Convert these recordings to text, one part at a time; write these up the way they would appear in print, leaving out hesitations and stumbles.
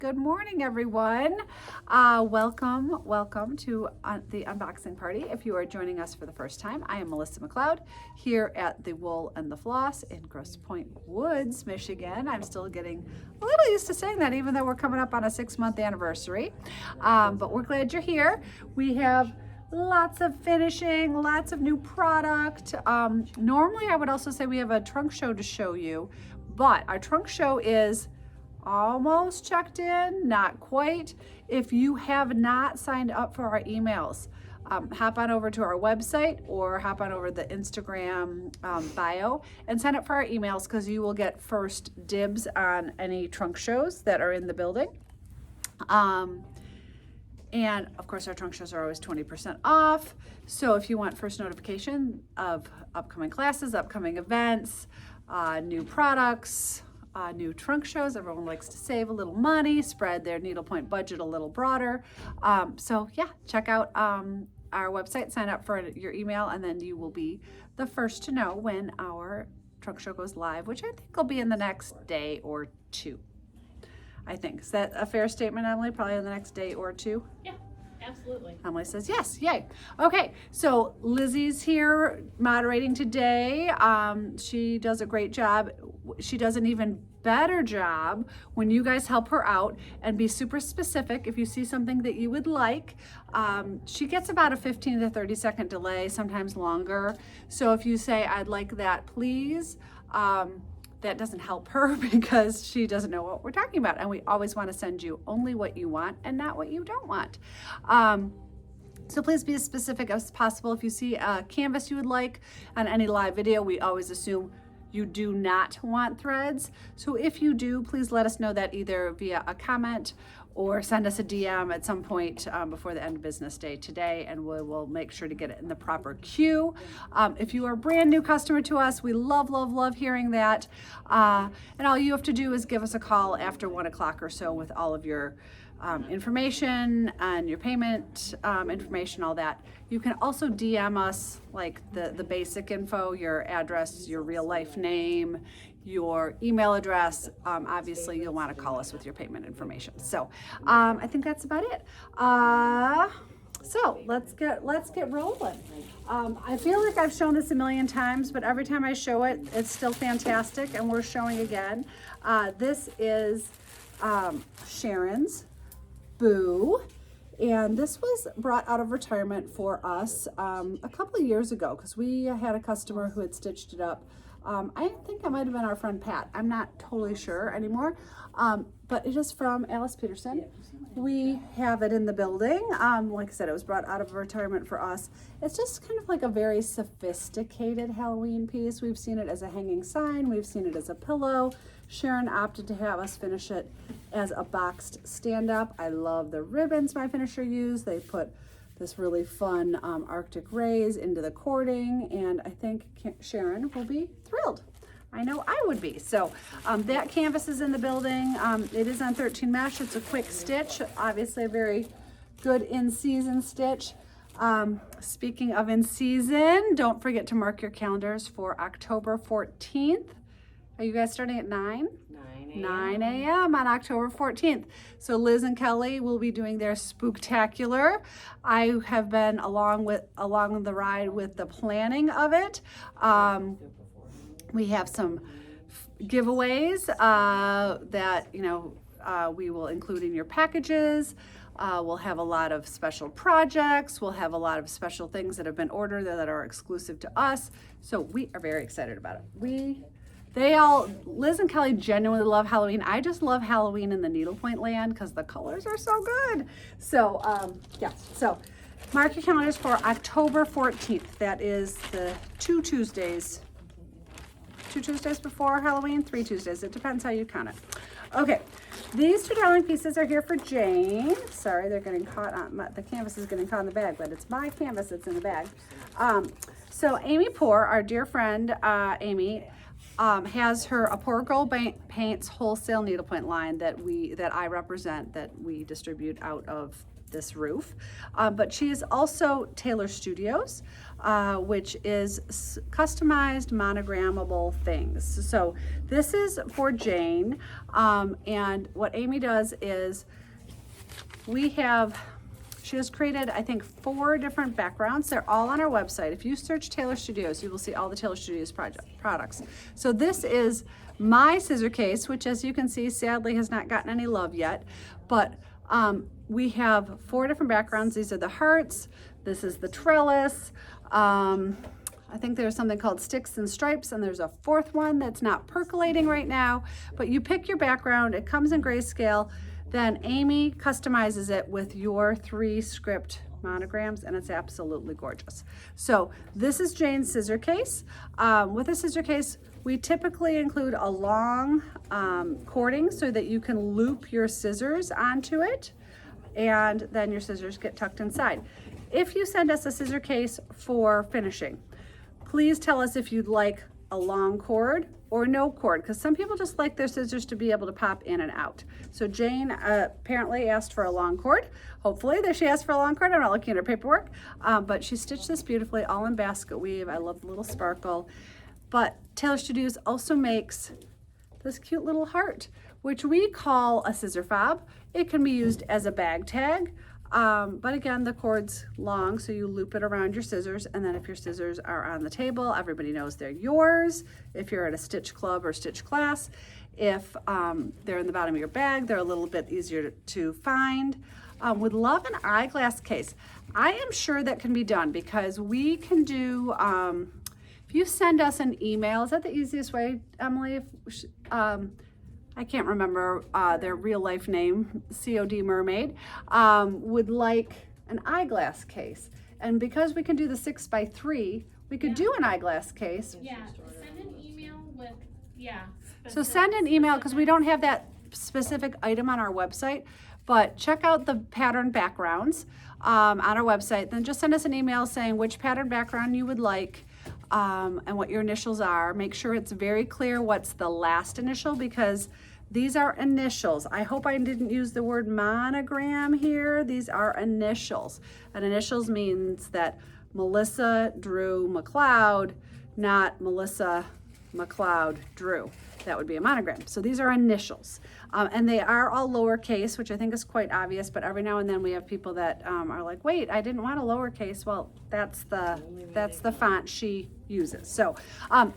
Good morning, everyone. Welcome to the unboxing party. If you are joining us for the first time, I am Melissa McLeod here at the Wool and the Floss in Grosse Pointe Woods, Michigan. I'm still getting a little used to saying that, even though we're coming up on a 6-month anniversary. But we're glad you're here. We have lots of finishing, lots of new product. Normally, I would also say we have a trunk show to show you, but our trunk show is almost checked in, not quite. If you have not signed up for our emails, hop on over to our website or hop on over the Instagram bio and sign up for our emails, because you will get first dibs on any trunk shows that are in the building. And of course, our trunk shows are always 20% off. So if you want first notification of upcoming classes, upcoming events, new products, new trunk shows, everyone likes to save a little money, spread their needlepoint budget a little broader. So yeah, check out our website, sign up for your email, and then you will be the first to know when our trunk show goes live, which I think will be in the next day or two. I think. Is that a fair statement, Emily? Probably in the next day or two? Yeah, absolutely. Emily says yes, yay. Okay, so Lizzie's here moderating today. She does a great job. She does an even better job when you guys help her out and be super specific. If you see something that you would like, she gets about a 15 to 30 second delay, sometimes longer. So if you say, I'd like that, please, that doesn't help her because she doesn't know what we're talking about. And we always want to send you only what you want and not what you don't want. So please be as specific as possible. If you see a canvas you would like on any live video, we always assume you do not want threads. So if you do, please let us know that either via a comment or send us a DM at some point before the end of business day today, and we will make sure to get it in the proper queue. If you are a brand new customer to us, we love hearing that. And all you have to do is give us a call after 1 o'clock or so with all of your information and your payment information, all that. You can also DM us like the basic info, your address, your real life name, your email address. Obviously you'll want to call us with your payment information. So I think that's about it. So let's get rolling. I feel like I've shown this a million times, but every time I show it, it's still fantastic, and we're showing again. This is Sharon's Boo, and this was brought out of retirement for us a couple of years ago, because we had a customer who had stitched it up. I think it might have been our friend Pat. I'm not totally sure anymore, but it is from Alice Peterson. We have it in the building. Like I said, it was brought out of retirement for us. It's just kind of like a very sophisticated Halloween piece. We've seen it as a hanging sign. We've seen it as a pillow. Sharon opted to have us finish it as a boxed stand-up. I love the ribbons my finisher used. They put this really fun Arctic rays into the cording, and I think Sharon will be thrilled. I know I would be. So that canvas is in the building. It is on 13 mesh. It's a quick stitch, obviously a very good in-season stitch. Speaking of in-season, don't forget to mark your calendars for October 14th. Are you guys starting at 9? 9 a.m. on October 14th. So Liz and Kelly will be doing their spooktacular. I have been along the ride with the planning of it. We have some giveaways that we will include in your packages. We'll have a lot of special projects. We'll have a lot of special things that have been ordered that are exclusive to us. So we are very excited about it. Liz and Kelly genuinely love Halloween. I just love Halloween in the needlepoint land because the colors are so good. So yeah, so mark your calendars for October 14th. That is the 2 Tuesdays before Halloween, 3 Tuesdays. It depends how you count it. Okay, these 2 darling pieces are here for Jane. Sorry, they're getting caught on, the canvas is getting caught in the bag, but it's my canvas that's in the bag. So Amy Poor, our dear friend, Amy, has her A Poor Girl Paints wholesale needlepoint line that I represent, that we distribute out of this roof. But she is also Taylor Studios, which is customized monogrammable things. So this is for Jane, and what Amy does is she has created, I think, 4 different backgrounds. They're all on our website. If you search Taylor Studios, you will see all the Taylor Studios products. So this is my scissor case, which, as you can see, sadly has not gotten any love yet. But we have 4 different backgrounds. These are the hearts. This is the trellis. I think there's something called sticks and stripes, and there's a 4th one that's not percolating right now. But you pick your background. It comes in grayscale. Then Amy customizes it with your 3 script monograms, and it's absolutely gorgeous. So this is Jane's scissor case. With a scissor case, we typically include a long cording so that you can loop your scissors onto it, and then your scissors get tucked inside. If you send us a scissor case for finishing, please tell us if you'd like a long cord or no cord, because some people just like their scissors to be able to pop in and out. So Jane apparently asked for a long cord. Hopefully that she asked for a long cord. I'm not looking at her paperwork, but she stitched this beautifully, all in basket weave. I love the little sparkle. But Taylor Studios also makes this cute little heart, which we call a scissor fob. It can be used as a bag tag. But again, the cord's long, so you loop it around your scissors, and then if your scissors are on the table, everybody knows they're yours. If you're at a stitch club or stitch class, if they're in the bottom of your bag, they're a little bit easier to find. Would love an eyeglass case. I am sure that can be done, because we can do, if you send us an email, is that the easiest way, Emily? I can't remember their real life name, COD Mermaid, would like an eyeglass case. And because we can do the 6x3, we could do an eyeglass case. Yeah, send an email with, So send an email, because we don't have that specific item on our website, but check out the pattern backgrounds on our website. Then just send us an email saying which pattern background you would like, and what your initials are. Make sure it's very clear what's the last initial, because these are initials. I hope I didn't use the word monogram here. These are initials. And initials means that Melissa Drew McLeod, not Melissa McLeod Drew. That would be a monogram. So these are initials. And they are all lowercase, which I think is quite obvious, but every now and then we have people that are like, wait, I didn't want a lowercase. Well, that's the font she uses. So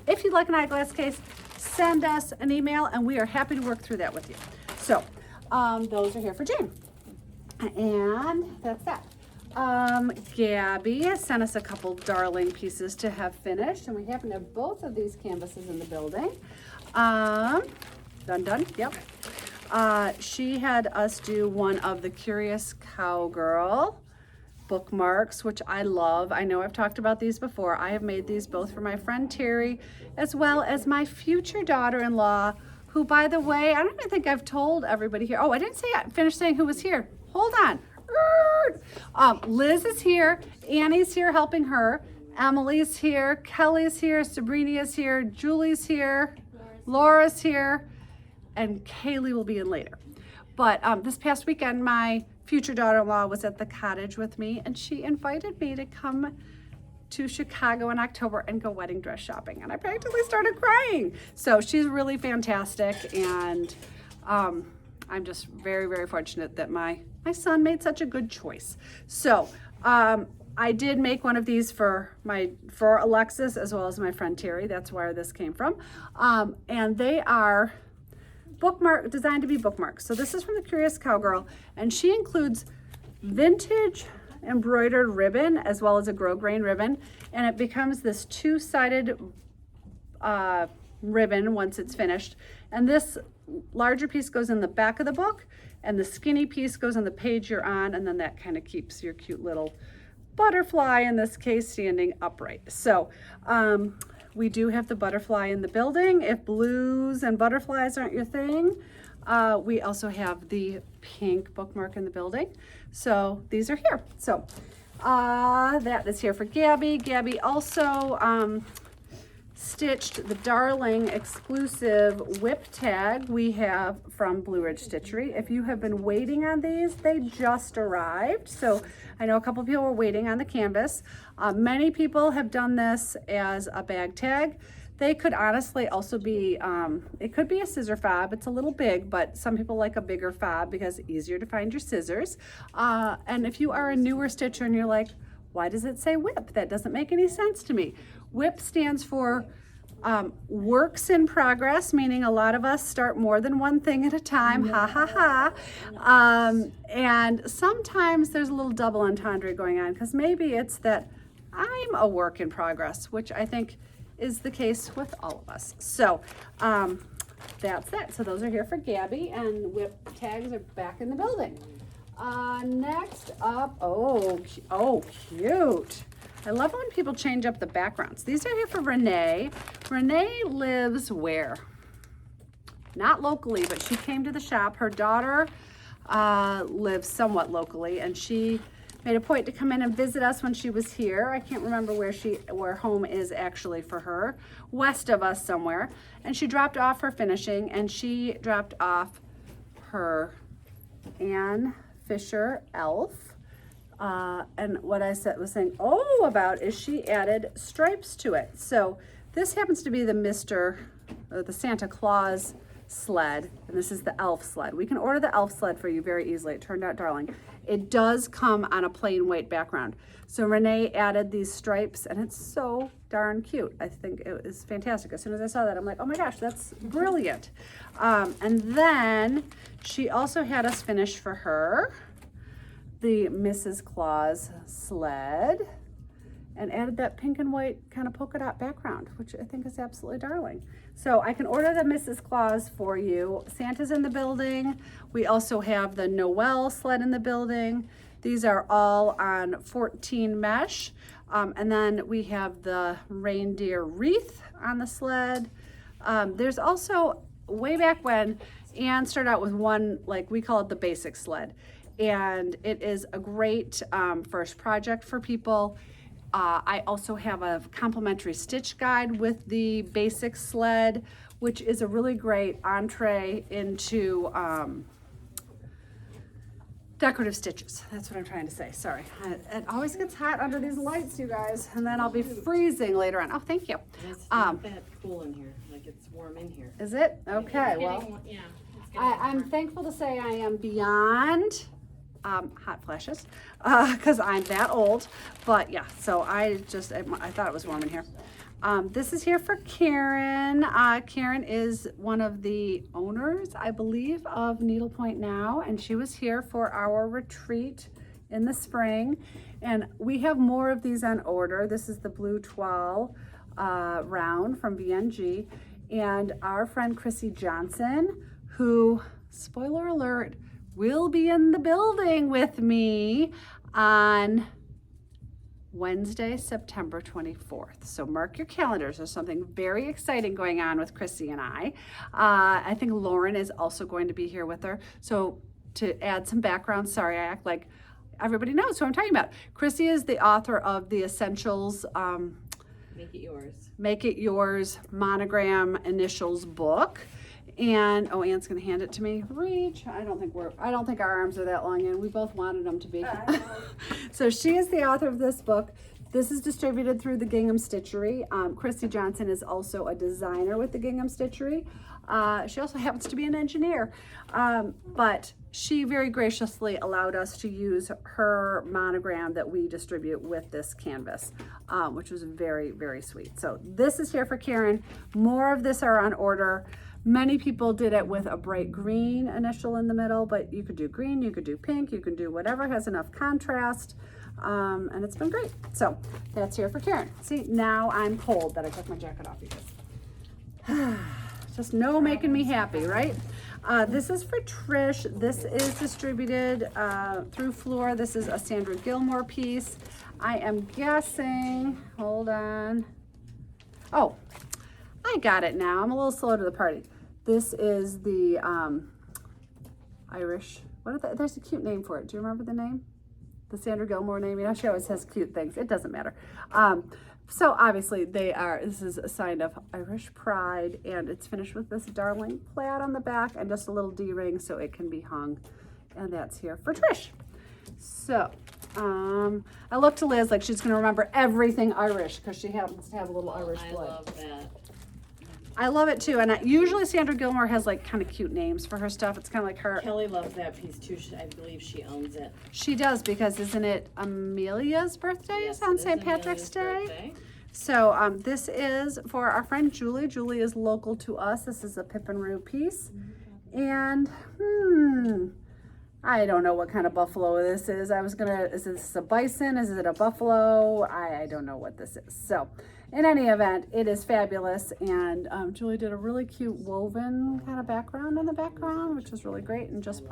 if you'd like an eyeglass case, send us an email and we are happy to work through that with you. So those are here for Jane. And that's that. Gabby sent us a couple darling pieces to have finished, and we happen to have both of these canvases in the building. Done, yep. She had us do one of the Curious Cowgirl bookmarks, which I love. I know I've talked about these before. I have made these both for my friend Terry, as well as my future daughter-in-law, who, by the way, I don't even think I've told everybody here. Oh, I didn't finish saying who was here. Hold on. Liz is here, Annie's here helping her, Emily's here, Kelly's here, Sabrina's here, Julie's here, Laura's here, and Kaylee will be in later. But this past weekend, my future daughter-in-law was at the cottage with me, and she invited me to come to Chicago in October and go wedding dress shopping, and I practically started crying. So she's really fantastic, and I'm just very, very fortunate that my son made such a good choice. So I did make one of these for Alexis as well as my friend Terry. That's where this came from. And they are designed to be bookmarks. So this is from the Curious Cowgirl, and she includes vintage embroidered ribbon as well as a grosgrain ribbon, and it becomes this two-sided ribbon once it's finished. And this larger piece goes in the back of the book, and the skinny piece goes on the page you're on, and then that kind of keeps your cute little butterfly, in this case, standing upright. So we do have the butterfly in the building. If blues and butterflies aren't your thing, we also have the pink bookmark in the building. So these are here. So that is here for Gabby. Gabby also stitched the darling exclusive whip tag we have from Blue Ridge Stitchery. If you have been waiting on these, they just arrived. So I know a couple people were waiting on the canvas. Many people have done this as a bag tag. They could honestly also be, it could be a scissor fob. It's a little big, but some people like a bigger fob because it's easier to find your scissors. And if you are a newer stitcher and you're like, why does it say whip? That doesn't make any sense to me. WIP stands for works in progress, meaning a lot of us start more than one thing at a time, ha ha ha. And sometimes there's a little double entendre going on because maybe it's that I'm a work in progress, which I think is the case with all of us. So that's it. So those are here for Gabby, and whip tags are back in the building. Next up, oh cute. I love when people change up the backgrounds. These are here for Renee. Renee lives where? Not locally, but she came to the shop. Her daughter lives somewhat locally, and she made a point to come in and visit us when she was here. I can't remember where home is actually for her, west of us somewhere. And she dropped off her finishing, and she dropped off her Anne Fisher elf. And what I was saying about is she added stripes to it. So this happens to be the Santa Claus sled, and this is the elf sled. We can order the elf sled for you very easily. It turned out darling. It does come on a plain white background. So Renee added these stripes, and it's so darn cute. I think it is fantastic. As soon as I saw that, I'm like, oh my gosh, that's brilliant. And then she also had us finish for her the Mrs. Claus sled and added that pink and white kind of polka dot background, which I think is absolutely darling. So I can order the Mrs. Claus for you. Santa's in the building. We also have the Noel sled in the building. These are all on 14 mesh. And then we have the reindeer wreath on the sled. There's also, way back when, Anne started out with one, like we call it the basic sled. And it is a great first project for people. I also have a complimentary stitch guide with the basic sled, which is a really great entree into decorative stitches. That's what I'm trying to say. Sorry. It always gets hot under these lights, you guys, and then I'll be freezing later on. Oh, thank you. It's not that cool in here. Like, it's warm in here. Is it? Okay, well, Yeah. I'm thankful to say I am beyond hot flashes because I'm that old, but yeah, so I thought it was warm in here. This is here for Karen. Karen is one of the owners, I believe, of Needlepoint now, and she was here for our retreat in the spring, and we have more of these on order. This is the blue toile round from VNG, and our friend Chrissy Johnson, who, spoiler alert, will be in the building with me on Wednesday, September 24th. So mark your calendars. There's something very exciting going on with Chrissy and I. I think Lauren is also going to be here with her. So to add some background, sorry, I act like everybody knows who I'm talking about. Chrissy is the author of the Essentials Make It Yours. Make It Yours Monogram Initials book. And Anne's gonna hand it to me. Reach. I don't think our arms are that long, and we both wanted them to be. So she is the author of this book. This is distributed through the Gingham Stitchery. Christy Johnson is also a designer with the Gingham Stitchery. She also happens to be an engineer, but she very graciously allowed us to use her monogram that we distribute with this canvas, which was very, very sweet. So this is here for Karen. More of this are on order. Many people did it with a bright green initial in the middle, but you could do green, you could do pink, you can do whatever has enough contrast, and it's been great. So that's here for Karen. See, now I'm cold that I took my jacket off, you guys. Just no making me happy, right? This is for Trish. This is distributed through Floor. This is a Sandra Gilmore piece. I am guessing, hold on. Oh, I got it now. I'm a little slow to the party. This is the Irish, there's a cute name for it. Do you remember the name? the Sandra Gilmore name. You know, she always has cute things. It doesn't matter. So obviously this is a sign of Irish pride, and it's finished with this darling plaid on the back and just a little D-ring so it can be hung. And that's here for Trish. So, I look to Liz like she's gonna remember everything Irish because she happens to have a little Irish blood. I love that. I love it too, and usually Sandra Gilmore has like kind of cute names for her stuff. It's kind of like her. Kelly loves that piece too. I believe she owns it. She does, because isn't it Amelia's birthday? Yes, on it is St. Patrick's Amelia's Day. birthday. So this is for our friend Julie. Julie is local to us. This is a Pip and Rue piece, and I don't know what kind of buffalo this is. Is this a bison? Is it a buffalo? I don't know what this is. So in any event, it is fabulous. And Julie did a really cute woven kind of background in the background, which was really great. And just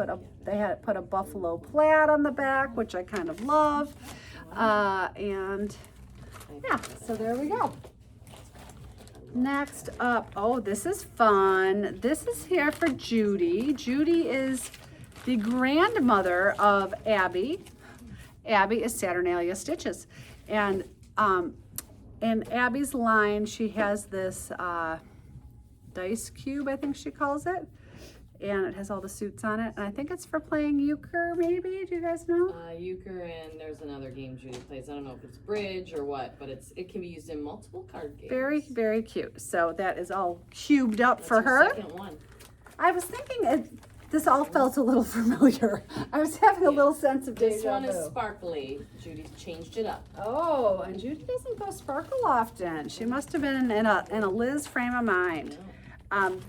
they had put a buffalo plaid on the back, which I kind of love. And yeah, so there we go. Next up, oh, this is fun. This is here for Judy. Judy is the grandmother of Abby. Abby is Saturnalia Stitches. And in Abby's line, she has this dice cube, I think she calls it. And it has all the suits on it. And I think it's for playing euchre, maybe. Do you guys know? Euchre, and there's another game Judy plays. I don't know if it's bridge or what, but it can be used in multiple card games. Very, very cute. So that is all cubed up That's for her her. second one. I was thinking this all felt a little familiar. I was having a little sense of deja This one vu. is sparkly. Judy's changed it up. Oh, and Judy doesn't go sparkle often. She must have been in a Liz frame of mind.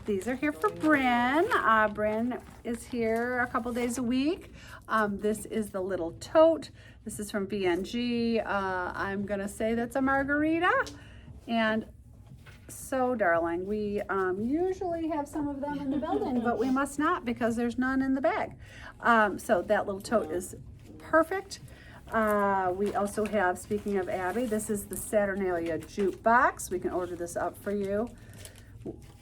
These are here for Bryn. Bryn is here a couple days a week. This is the little tote. This is from BNG. I'm gonna say that's a margarita. And so darling. We usually have some of them in the building, but we must not because there's none in the bag. So that little tote is perfect. We also have, speaking of Abby, this is the Saturnalia jukebox. We can order this up for you.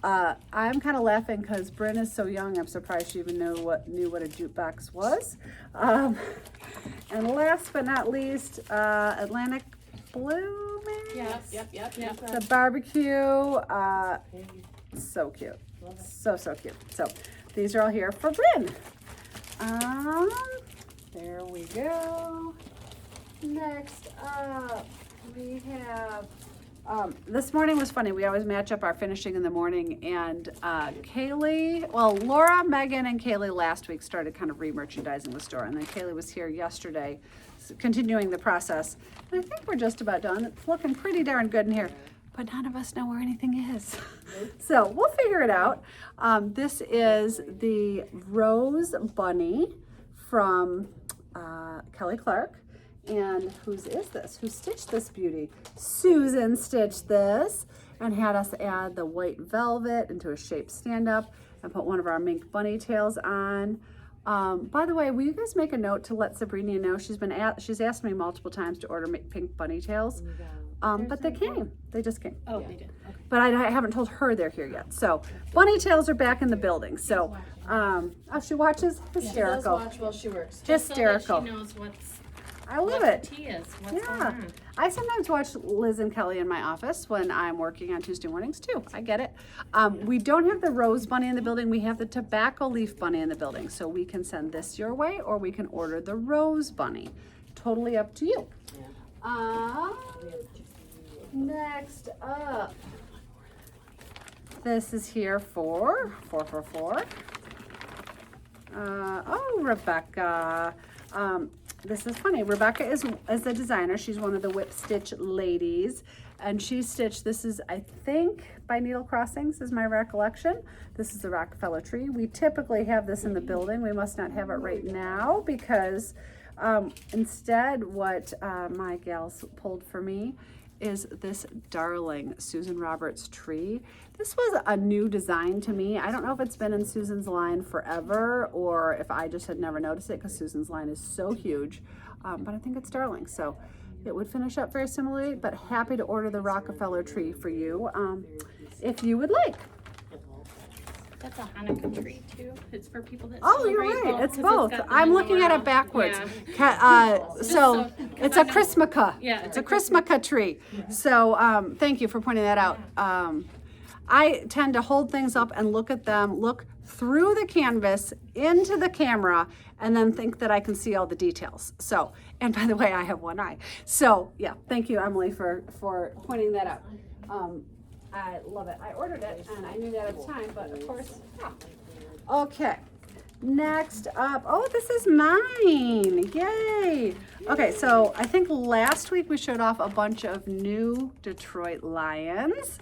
I'm kind of laughing because Bryn is so young. I'm surprised she even knew what a jukebox was. And last but not least, Atlantic Blue, maybe? Yep. The barbecue. So cute. So cute. So these are all here for Bryn. There we go. Next up, we have. This morning was funny. We always match up our finishing in the morning, and Laura, Megan, and Kaylee last week started kind of re-merchandising the store, and then Kaylee was here yesterday, continuing the process. And I think we're just about done. It's looking pretty darn good in here, but none of us know where anything is. So we'll figure it out. This is the Rose Bunny from Kelly Clark. And whose is this? Who stitched this beauty? Susan stitched this and had us add the white velvet into a shaped stand-up and put one of our mink bunny tails on. By the way, will you guys make a note to let Sabrina know? She's asked me multiple times to order pink bunny tails. But they came. They just came. Oh, they did. Okay. But I haven't told her they're here yet. So bunny tails are back in the building. So she watches. Hysterical. She does watch while she works. Hysterical. So that she knows I love what it. the tea is. What's going Yeah, on. I sometimes watch Liz and Kelly in my office when I'm working on Tuesday mornings too. I get it. We don't have the rose bunny in the building. We have the tobacco leaf bunny in the building. So we can send this your way or we can order the rose bunny. Totally up to you. Next up, this is here for 444. Rebecca. This is funny. Rebecca is a designer. She's one of the whip stitch ladies, and she stitched. This is, I think, by Needle Crossings, is my recollection. This is the Rockefeller tree. We typically have this in the building. We must not have it right now because instead, what my gals pulled for me is this darling Susan Roberts tree. This was a new design to me. I don't know if it's been in Susan's line forever or if I just had never noticed it because Susan's line is so huge, but I think it's darling. So it would finish up very similarly, but happy to order the Rockefeller tree for you if you would like. That's a Hanukkah tree too. It's for people that Oh, you're celebrate right. It's 'cause both. got the I'm looking at it menorah. backwards. Yeah. So it's a Christmaka. Yeah, It's a Christmaka tree. So thank you for pointing that out. I tend to hold things up and look at them, look through the canvas into the camera, and then think that I can see all the details. So, and by the way, I have one eye. So yeah, thank you, Emily, for pointing that out. I love it. I ordered it and I knew that at the time, but of course, yeah. Okay, next up, oh, this is mine, yay. Okay, so I think last week we showed off a bunch of new Detroit Lions,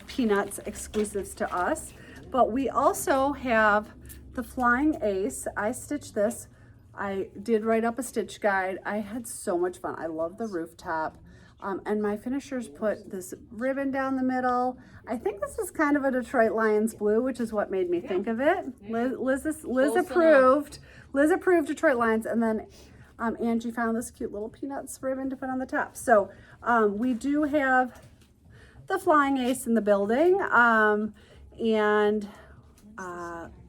Peanuts exclusives to us, but we also have the Flying Ace. I stitched this. I did write up a stitch guide. I had so much fun. I love the rooftop. And my finishers put this ribbon down the middle. I think this is kind of a Detroit Lions blue, which is what made me think of it. Liz approved. Liz approved Detroit Lions, and then Angie found this cute little Peanuts ribbon to put on the top. So we do have the Flying Ace in the building, and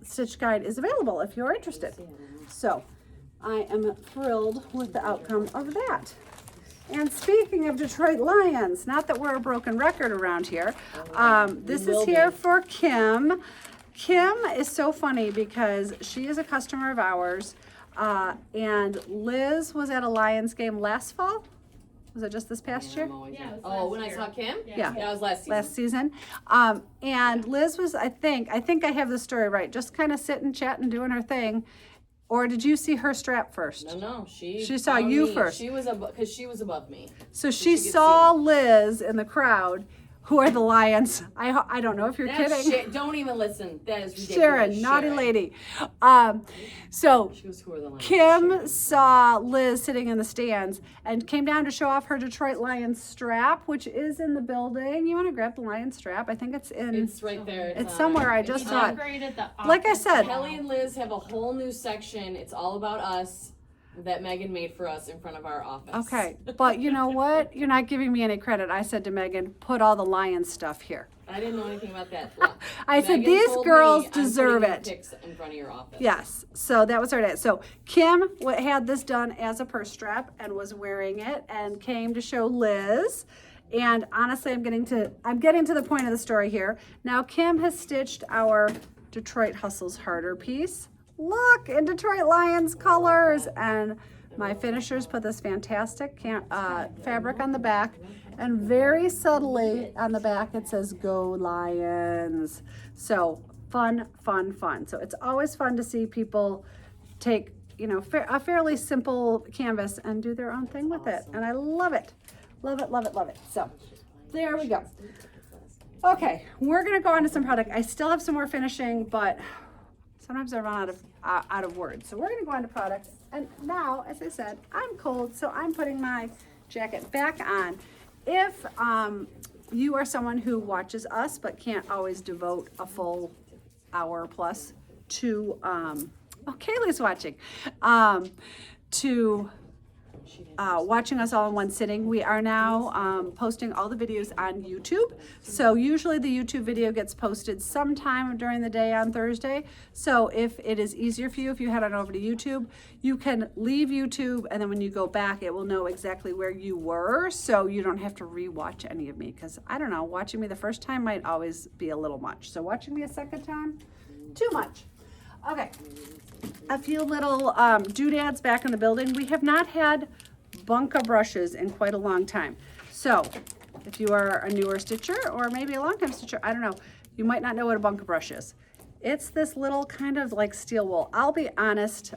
stitch guide is available if you're interested. So I am thrilled with the outcome of that. And speaking of Detroit Lions, not that we're a broken record around here, this is here for Kim. Kim is so funny because she is a customer of ours, and Liz was at a Lions game last fall. Was it just this past year? Yeah, Oh, when I saw Kim? Yeah. That was last season. Last season. And Liz was, I think I have the story right, just kind of sitting, chatting, doing her thing. Or did you see her strap first? No, she saw found you me. first. She was because she was above me. So she saw Liz in the crowd. Who are the Lions? I don't know if you're kidding. Don't even listen. That is ridiculous. Sharon, naughty lady. So She was who are the Lions? Kim saw Liz sitting in the stands and came down to show off her Detroit Lions strap, which is in the building. You want to grab the Lions strap? I think it's in. It's right there. It's somewhere. I just saw it. Upgraded the Like I office said, now. Kelly and Liz have a whole new section. It's all about us that Megan made for us in front of our office. Okay, but you know what? You're not giving me any credit. I said to Megan, put all the Lion stuff here. I didn't know anything about that. I said, Megan these told girls me I'm deserve putting it. the pics in front of your office. Yes, so that was her day. So Kim had this done as a purse strap and was wearing it and came to show Liz. And honestly, I'm getting to the point of the story here. Now Kim has stitched our Detroit Hustles Harder piece. Look, in Detroit Lions colors, and my finishers put this fantastic fabric on the back, and very subtly on the back it says "Go Lions." So fun. So it's always fun to see people take, a fairly simple canvas and do their own thing with it, and I love it. Love it. So there we go. Okay, we're gonna go on to some product. I still have some more finishing, but sometimes I run out of words. So we're gonna go on to product. And now, as I said, I'm cold, so I'm putting my jacket back on. If you are someone who watches us but can't always devote a full hour plus to, Kaylee's watching, to watching us all in one sitting, we are now posting all the videos on YouTube. So usually the YouTube video gets posted sometime during the day on Thursday. So if it is easier for you, if you head on over to YouTube, you can leave YouTube, and then when you go back, it will know exactly where you were, so you don't have to re-watch any of me, because I don't know, watching me the first time might always be a little much. So watching me a second time, too much. Okay, a few little doodads back in the building. We have not had bunka brushes in quite a long time. So if you are a newer stitcher or maybe a long time stitcher, I don't know, you might not know what a bunka brush is. It's this little kind of like steel wool. I'll be honest,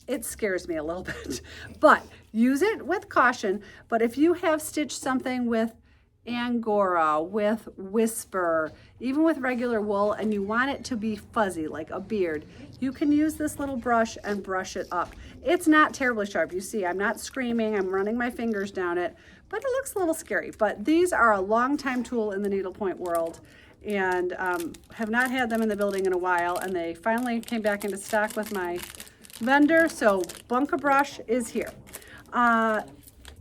it scares me a little bit, but use it with caution. But if you have stitched something with Angora, with Whisper, even with regular wool, and you want it to be fuzzy like a beard, you can use this little brush and brush it up. It's not terribly sharp. You see, I'm not screaming, I'm running my fingers down it, but it looks a little scary. But these are a long time tool in the needlepoint world, and have not had them in the building in a while, and they finally came back into stock with my vendor, so bunka brush is here. The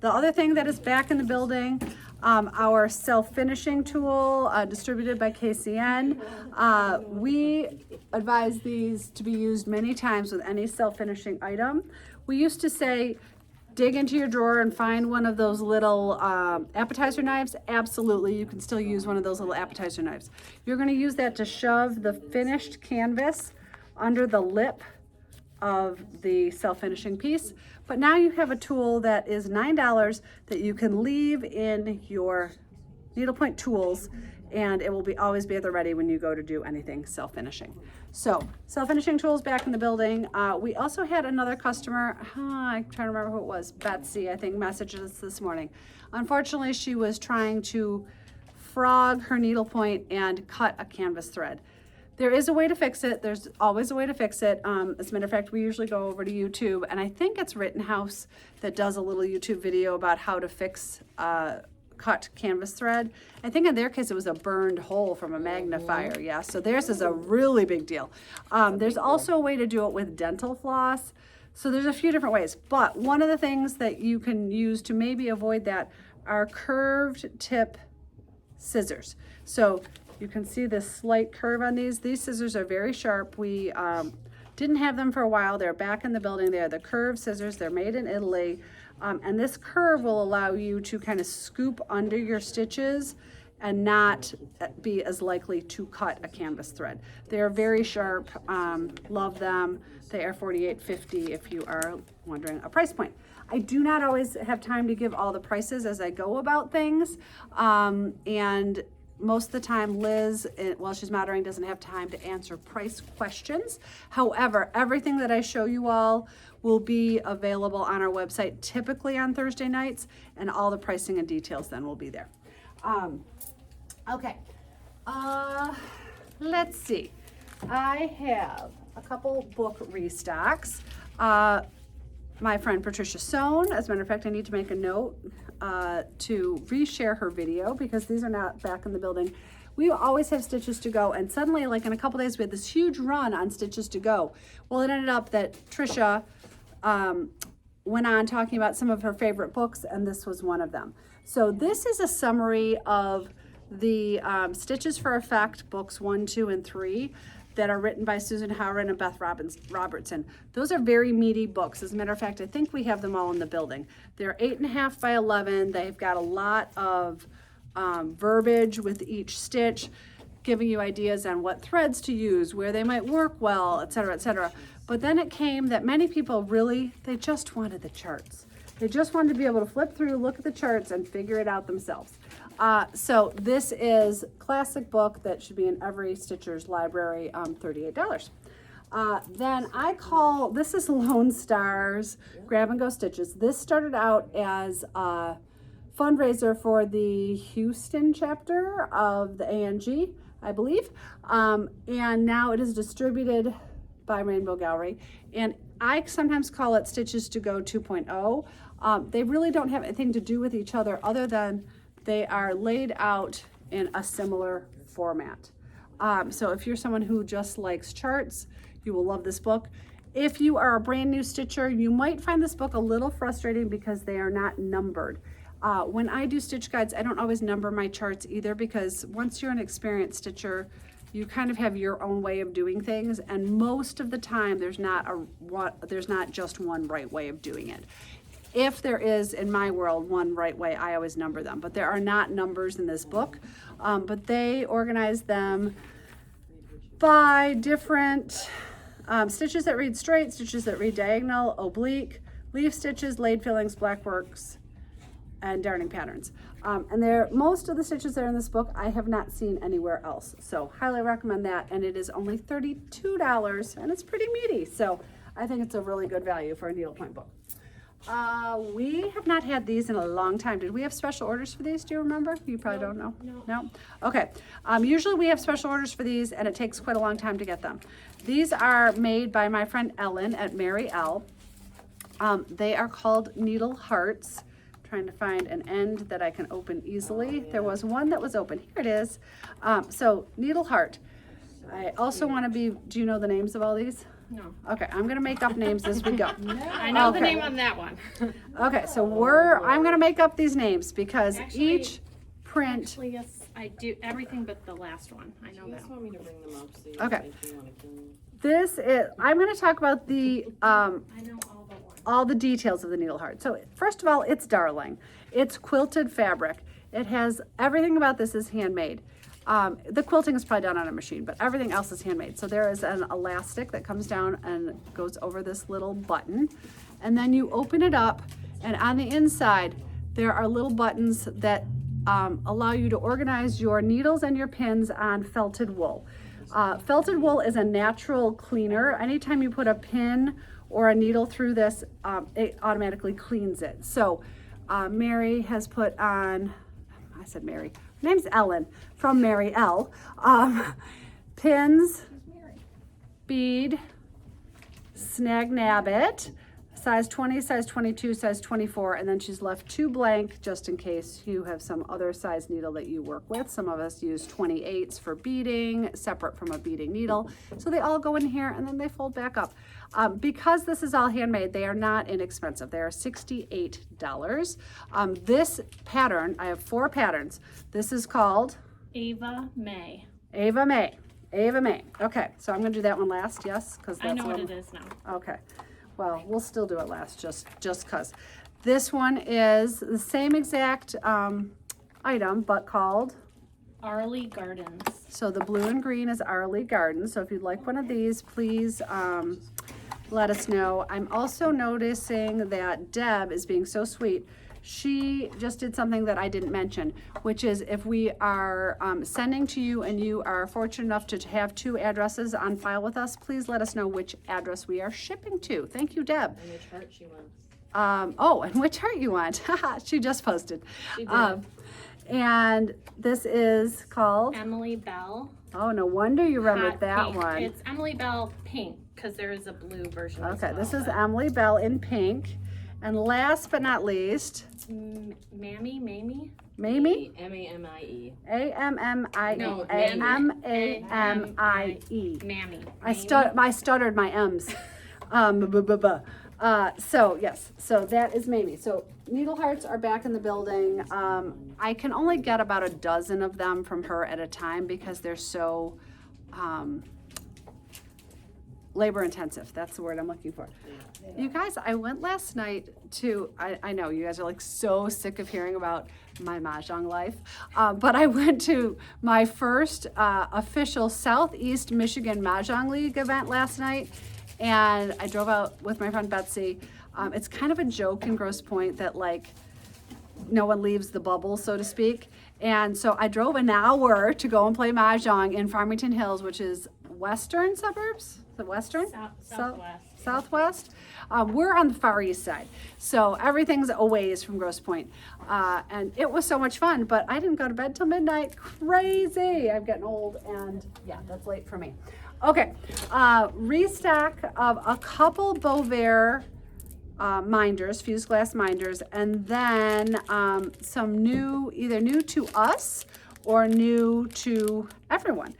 other thing that is back in the building, Our self-finishing tool, distributed by KCN. We advise these to be used many times with any self-finishing item. We used to say, dig into your drawer and find one of those little appetizer knives. Absolutely, you can still use one of those little appetizer knives. You're going to use that to shove the finished canvas under the lip of the self-finishing piece. But now you have a tool that is $9 that you can leave in your needlepoint tools, and it will always be at the ready when you go to do anything self-finishing. So self-finishing tools back in the building. We also had another customer, I'm trying to remember who it was, Betsy, I think, messaged us this morning. Unfortunately, she was trying to frog her needlepoint and cut a canvas thread. There is a way to fix it. There's always a way to fix it. As a matter of fact, we usually go over to YouTube, and I think it's Rittenhouse that does a little YouTube video about how to fix cut canvas thread. I think in their case it was a burned hole from a magnifier. Yeah, so theirs is a really big deal. There's also a way to do it with dental floss. So there's a few different ways, but one of the things that you can use to maybe avoid that are curved tip scissors. So you can see this slight curve on these. These scissors are very sharp. We didn't have them for a while. They're back in the building. They are the curved scissors. They're made in Italy. And this curve will allow you to kind of scoop under your stitches and not be as likely to cut a canvas thread. They are very sharp. Love them. They are $48.50 if you are wondering a price point. I do not always have time to give all the prices as I go about things. And most of the time, Liz, while she's moderating, doesn't have time to answer price questions. However, everything that I show you all will be available on our website, typically on Thursday nights, and all the pricing and details then will be there. Okay, let's see. I have a couple book restocks. My friend Patricia Sohn, as a matter of fact, I need to make a note to reshare her video because these are not back in the building. We always have Stitches to Go, and suddenly, like in a couple days, we had this huge run on Stitches to Go. Well, it ended up that Trisha went on talking about some of her favorite books, and this was one of them. So this is a summary of the Stitches for Effect books 1, 2, and 3 that are written by Susan Howard and Beth Robertson. Those are very meaty books. As a matter of fact, I think we have them all in the building. They're 8.5 by 11. They've got a lot of verbiage with each stitch, giving you ideas on what threads to use, where they might work well, et cetera, et cetera. But then it came that many people really, they just wanted the charts. They just wanted to be able to flip through, look at the charts, and figure it out themselves. So this is a classic book that should be in every Stitcher's library, $38. Then this is Lone Star's Grab and Go Stitches. This started out as a fundraiser for the Houston chapter of the ANG, I believe. And now it is distributed by Rainbow Gallery. And I sometimes call it Stitches to Go 2.0. They really don't have anything to do with each other other than they are laid out in a similar format. So if you're someone who just likes charts, you will love this book. If you are a brand new stitcher, you might find this book a little frustrating because they are not numbered. When I do stitch guides, I don't always number my charts either because once you're an experienced stitcher, you kind of have your own way of doing things, and most of the time there's not just one right way of doing it. If there is, in my world, one right way, I always number them. But there are not numbers in this book. But they organize them by different stitches that read straight, stitches that read diagonal, oblique, leaf stitches, laid fillings, black works, and darning patterns. And most of the stitches that are in this book I have not seen anywhere else. So highly recommend that. And it is only $32, and it's pretty meaty. So I think it's a really good value for a needlepoint book. We have not had these in a long time. Did we have special orders for these? Do you remember? You probably don't know. No? Okay. Usually we have special orders for these, and it takes quite a long time to get them. These are made by my friend Ellen at Mary L. They are called Needle Hearts. I'm trying to find an end that I can open easily. There was one that was open. Here it is. So Needle Heart. I also want to be, do you know the names of all these? No. Okay, I'm gonna make up names as we go. I know the name on that one. Okay, so I'm gonna make up these names because Actually, print. Actually, yes, I do everything but the last one. I know You that. guys want me to bring them up so you Okay. think you want to kill me? This is, I'm going to talk about the, I know all the ones. all the details of the needle heart. So first of all, it's darling. It's quilted fabric. It has, everything about this is handmade. The quilting is probably done on a machine, but everything else is handmade. So there is an elastic that comes down and goes over this little button. And then you open it up, and on the inside, there are little buttons that allow you to organize your needles and your pins on felted wool. Felted wool is a natural cleaner. Anytime you put a pin or a needle through this, it automatically cleans it. So Mary has put on, I said Mary, her name's Ellen from Mary L. Pins, bead, snag nabbit, size 20, size 22, size 24, and then she's left 2 blank just in case you have some other size needle that you work with. Some of us use 28s for beading, separate from a beading needle. So they all go in here and then they fold back up. Because this is all handmade, they are not inexpensive. They are $68. This pattern, I have 4 patterns. This is called Ava May. Ava May. Ava May. Okay, so I'm gonna do that one last, yes? Because I know what it is now. Okay. Well, we'll still do it last, just cause. This one is the same exact item, but called, Arley Gardens. so the blue and green is Arley Gardens. So if you'd like one of these, please let us know. I'm also noticing that Deb is being so sweet. She just did something that I didn't mention, which is if we are sending to you and you are fortunate enough to have 2 addresses on file with us, please let us know which address we are shipping to. Thank you, Deb. And which heart she wants. Oh, and which heart you want. She just posted. She did. And this is called, Emily Bell. oh, no wonder you remembered Hot that pink. one. It's Emily Bell pink because there is a blue version. Okay, as well, this is but- Emily Bell in pink. And last but not least, Mamie. Mamie? M-A-M-I-E. A-M-M-I-E. No, A-M-A-M-I-E. Mammy. I stuttered my M's. So yes, so that is Mamie. So needle hearts are back in the building. I can only get about a dozen of them from her at a time because they're so labor intensive. That's the word I'm looking for. You guys, I went last night to, I know you guys are like so sick of hearing about my Mahjong life, but I went to my first official Southeast Michigan Mahjong League event last night, and I drove out with my friend Betsy. It's kind of a joke in Grosse Pointe that like no one leaves the bubble, so to speak. And so I drove an hour to go and play Mahjong in Farmington Hills, which is western suburbs. Is it western? Southwest. Southwest. We're on the far east side, so everything's a ways from Grosse Pointe. And it was so much fun, but I didn't go to bed till midnight. Crazy. I'm getting old, and yeah, that's late for me. Okay, restock of a couple Beauvais minders, fused glass minders, and then some new, either new to us or new to everyone.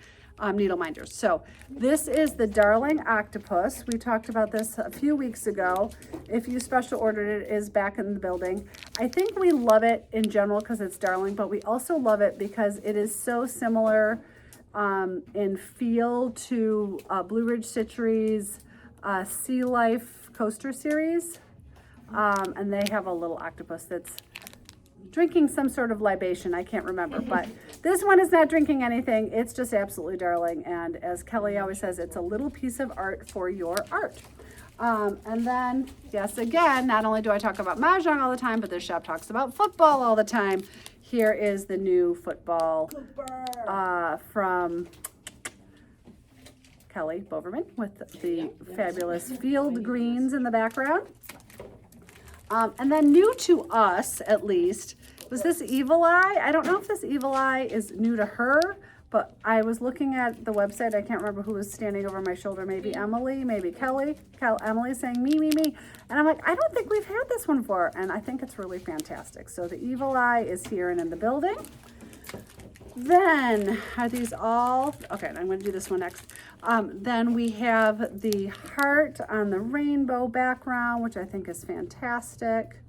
Needle minders. So this is the Darling Octopus. We talked about this a few weeks ago. If you special ordered it, it is back in the building. I think we love it in general because it's Darling, but we also love it because it is so similar in feel to Blue Ridge Citrus Sea Life coaster series. And they have a little octopus that's drinking some sort of libation. I can't remember, but this one is not drinking anything. It's just absolutely darling. And as Kelly always says, it's a little piece of art for your art. And then, yes, again, not only do I talk about Mahjong all the time, but this shop talks about football all the time. Here is the new football from Kelly Boverman with the fabulous field greens in the background. And then new to us, at least, was this Evil Eye. I don't know if this Evil Eye is new to her, but I was looking at the website. I can't remember who was standing over my shoulder. Maybe Emily, maybe Kelly. Emily saying me. And I'm like, I don't think we've had this one before. And I think it's really fantastic. So the Evil Eye is here and in the building. Then, are these all, okay, I'm going to do this one next. Then we have the heart on the rainbow background, which I think is fantastic.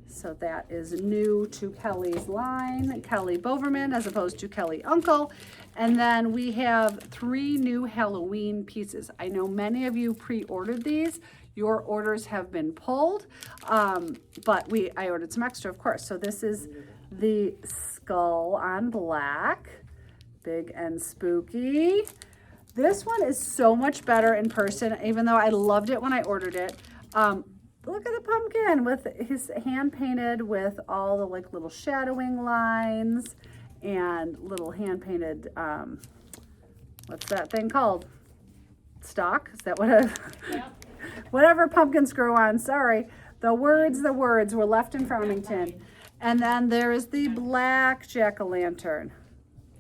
So that is new to Kelly's line, Kelly Boverman, as opposed to Kelly Uncle. And then we have 3 new Halloween pieces. I know many of you pre-ordered these. Your orders have been pulled, but I ordered some extra, of course. So this is the skull on black, big and spooky. This one is so much better in person, even though I loved it when I ordered it. Look at the pumpkin with his hand painted with all the like little shadowing lines and little hand painted, what's that thing called? Stock? Is that what Yep. whatever pumpkins grow on, sorry. The words were left in Farmington. And then there is the black jack-o'-lantern.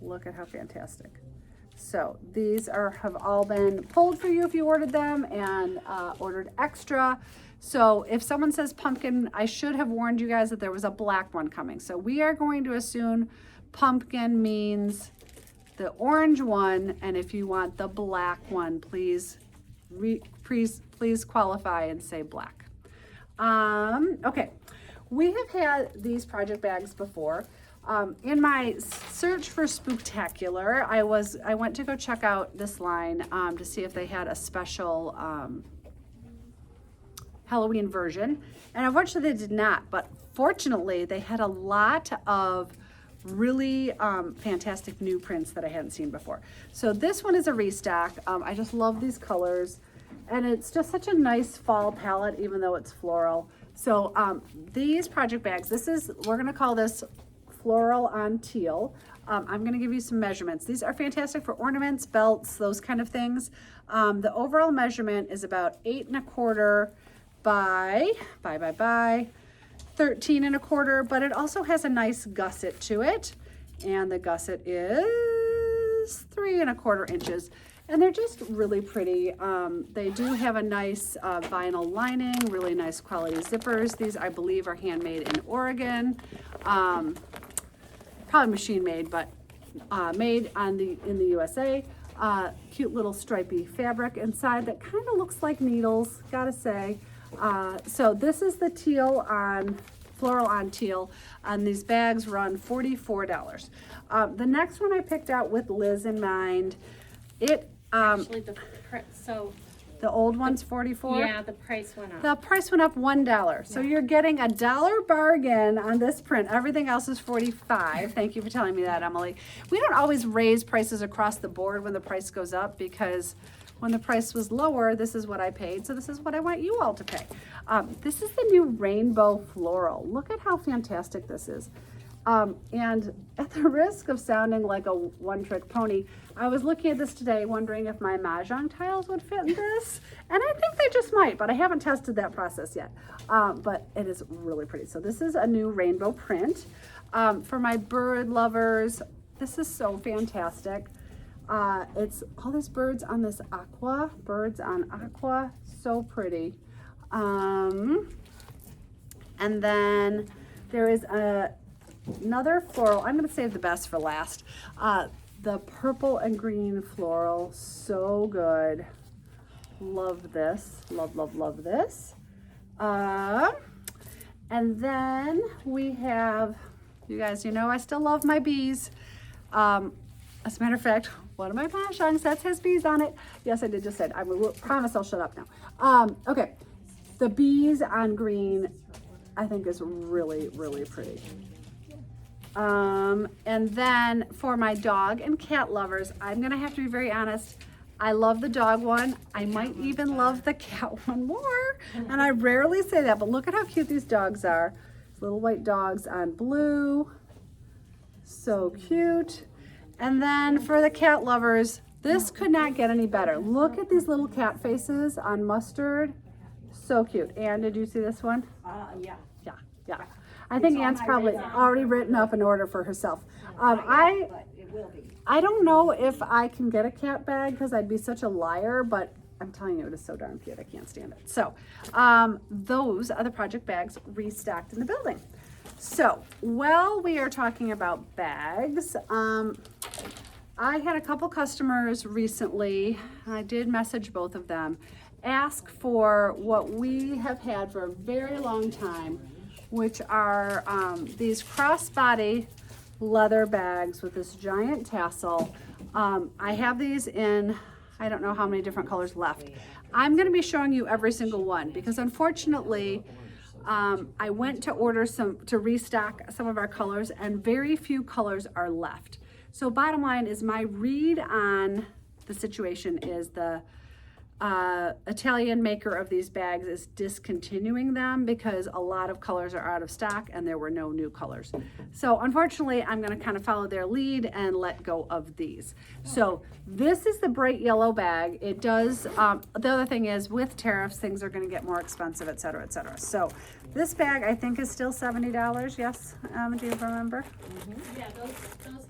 Look at how fantastic. So these have all been pulled for you if you ordered them and ordered extra. So if someone says pumpkin, I should have warned you guys that there was a black one coming. So we are going to assume pumpkin means the orange one, and if you want the black one, please qualify and say black. Okay, we have had these project bags before. In my search for Spooktacular, I went to go check out this line to see if they had a special Halloween version, and unfortunately they did not, but fortunately they had a lot of really fantastic new prints that I hadn't seen before. So this one is a restock. I just love these colors, and it's just such a nice fall palette even though it's floral. So these project bags, we're gonna call this floral on teal. I'm gonna give you some measurements. These are fantastic for ornaments, belts, those kind of things. The overall measurement is about 8 1/4 by 13 1/4, but it also has a nice gusset to it. And the gusset is 3 1/4 inches. And they're just really pretty. They do have a nice vinyl lining, really nice quality zippers. These, I believe, are handmade in Oregon. Probably machine made, but made in the USA. Cute little stripy fabric inside that kind of looks like needles, gotta say. So this is the floral on teal, and these bags run $44. The next one I picked out with Liz in mind, Actually, the old one's $44. yeah, the price went up. The price went up $1. So you're getting a $1 bargain on this print. Everything else is $45. Thank you for telling me that, Emily. We don't always raise prices across the board when the price goes up, because when the price was lower, this is what I paid. So this is what I want you all to pay. This is the new rainbow floral. Look at how fantastic this is. And at the risk of sounding like a one-trick pony, I was looking at this today wondering if my Mahjong tiles would fit in this. And I think they just might, but I haven't tested that process yet. But it is really pretty. So this is a new rainbow print. For my bird lovers, this is so fantastic. It's all these birds on this birds on aqua, so pretty. And then there is another floral. I'm going to save the best for last. The purple and green floral, so good. Love this. Love this. And then we have, you guys, I still love my bees. As a matter of fact, one of my Mahjong sets has bees on it. Yes, I did just say it. I promise I'll shut up now. Okay, the bees on green, I think is really, really pretty. And then for my dog and cat lovers, I'm gonna have to be very honest. I love the dog one. I might even love the cat one more. And I rarely say that, but look at how cute these dogs are. Little white dogs on blue. So cute. And then for the cat lovers, this could not get any better. Look at these little cat faces on mustard. So cute. Anne, did you see this one? Yeah. I think Anne's probably already written up an order for herself. I don't know if I can get a cat bag because I'd be such a liar, but I'm telling you, it is so darn cute. I can't stand it. So those are the project bags restocked in the building. So while we are talking about bags, I had a couple customers recently, I did message both of them, ask for what we have had for a very long time, which are these crossbody leather bags with this giant tassel. I have these in, I don't know how many different colors left. I'm going to be showing you every single one because unfortunately I went to order to restock some of our colors and very few colors are left. So bottom line is my read on the situation is the Italian maker of these bags is discontinuing them because a lot of colors are out of stock and there were no new colors. So unfortunately, I'm going to kind of follow their lead and let go of these. So this is the bright yellow bag. It does, the other thing is with tariffs, things are going to get more expensive, et cetera, et cetera. So this bag I think is still $70. Yes, do you remember? Yeah, those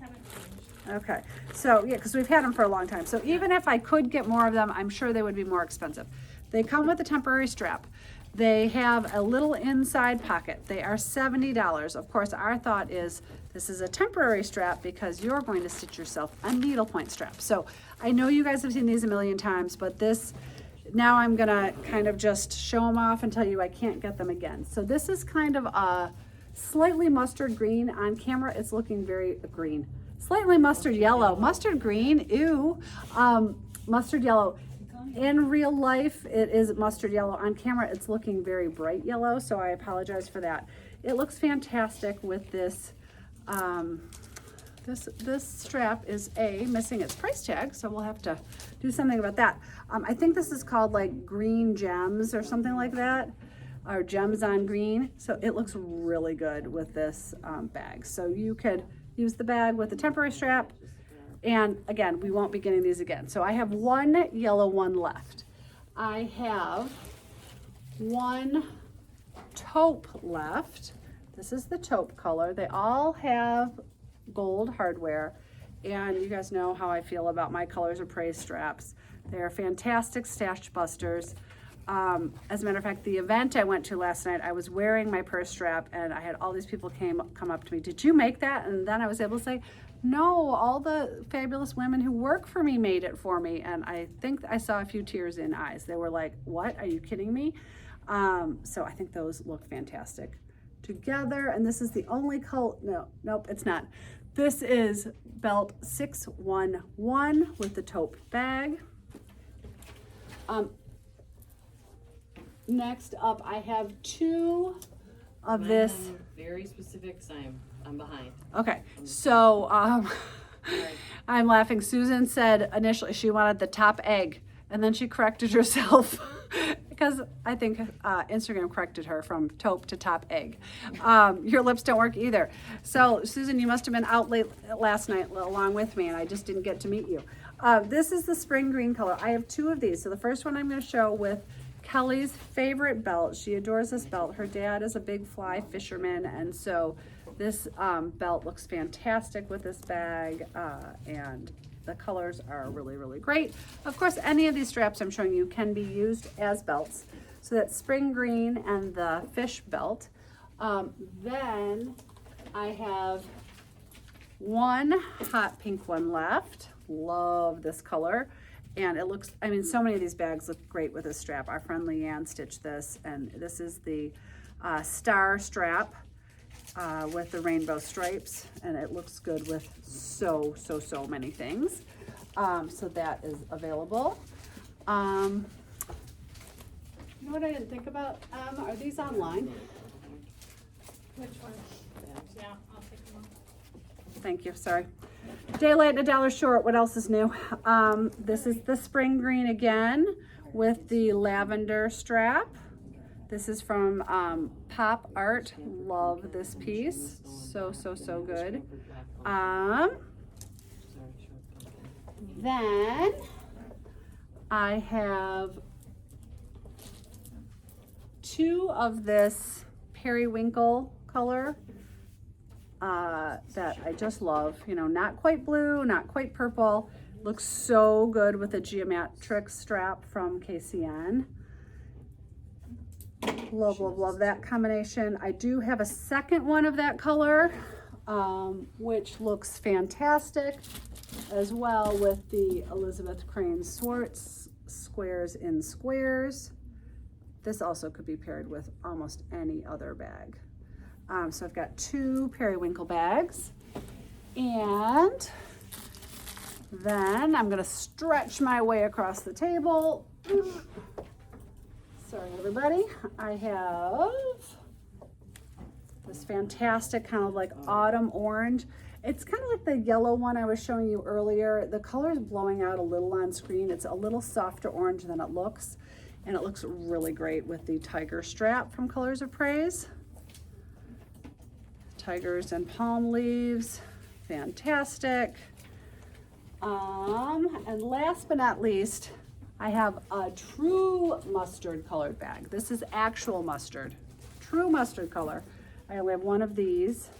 haven't changed. Okay, so yeah, because we've had them for a long time. So even if I could get more of them, I'm sure they would be more expensive. They come with a temporary strap. They have a little inside pocket. They are $70. Of course, our thought is this is a temporary strap because you're going to stitch yourself a needlepoint strap. So I know you guys have seen these a million times, but this, now I'm gonna kind of just show them off and tell you I can't get them again. So this is kind of a slightly mustard green. On camera, it's looking very green. Slightly mustard yellow, mustard green, ew, mustard yellow. In real life, it is mustard yellow. On camera, it's looking very bright yellow, so I apologize for that. It looks fantastic with this. This strap is missing its price tag, so we'll have to do something about that. I think this is called like green gems or something like that, or gems on green. So it looks really good with this bag. So you could use the bag with the temporary strap. And again, we won't be getting these again. So I have one yellow one left. I have one taupe left. This is the taupe color. They all have gold hardware. And you guys know how I feel about my Colors of Praise straps. They are fantastic stash busters. As a matter of fact, the event I went to last night, I was wearing my purse strap and I had all these people come up to me, did you make that? And then I was able to say, no, all the fabulous women who work for me made it for me. And I think I saw a few tears in eyes. They were like, what, are you kidding me? So I think those look fantastic together. And this is the only color, nope, it's not. This is belt 611 with the taupe bag. Next up, I have two of this. Very specific, so I'm behind. Okay, so I'm laughing. Susan said initially she wanted the top egg, and then she corrected herself because I think Instagram corrected her from taupe to top egg. Your lips don't work either. So Susan, you must have been out late last night along with me, and I just didn't get to meet you. This is the spring green color. I have two of these. So the first one I'm going to show with Kelly's favorite belt. She adores this belt. Her dad is a big fly fisherman, and so this belt looks fantastic with this bag, and the colors are really, really great. Of course, any of these straps I'm showing you can be used as belts. So that's spring green and the fish belt. Then I have one hot pink one left. Love this color. And it looks, I mean, so many of these bags look great with this strap. Our friend Leanne stitched this, and this is the star strap with the rainbow stripes, and it looks good with so many things. So that is available. You know what I didn't think about? Are these online? Which one? Yeah, I'll take them off. Thank you, sorry. Day late and a dollar short. What else is new? This is the spring green again with the lavender strap. This is from Pop Art. Love this piece. So good. Then I have two of this periwinkle color that I just love. You know, not quite blue, not quite purple. Looks so good with a geometric strap from KCN. Love that combination. I do have a second one of that color, which looks fantastic as well with the Elizabeth Crane Swartz squares in squares. This also could be paired with almost any other bag. So I've got 2 periwinkle bags. And then I'm gonna stretch my way across the table. Sorry, everybody. I have this fantastic kind of like autumn orange. It's kind of like the yellow one I was showing you earlier. The color is blowing out a little on screen. It's a little softer orange than it looks, and it looks really great with the tiger strap from Colors of Praise. Tigers and palm leaves, fantastic. And last but not least, I have a true mustard colored bag. This is actual mustard, true mustard color. I only have one of these.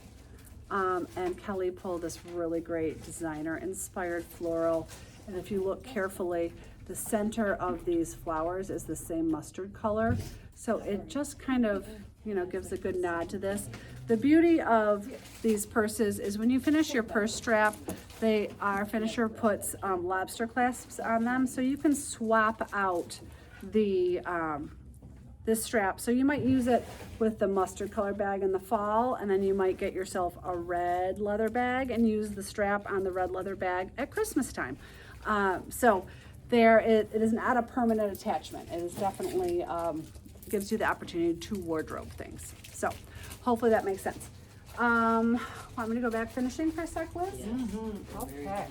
And Kelly pulled this really great designer inspired floral. And if you look carefully, the center of these flowers is the same mustard color. So it just kind of, you know, gives a good nod to this. The beauty of these purses is when you finish your purse strap, our finisher puts lobster clasps on them, so you can swap out the this strap. So you might use it with the mustard color bag in the fall, and then you might get yourself a red leather bag and use the strap on the red leather bag at Christmas time. So it is not a permanent attachment. It is definitely gives you the opportunity to wardrobe things. So hopefully that makes sense. Want me to go back finishing for a sec, Liz? Yeah. Okay.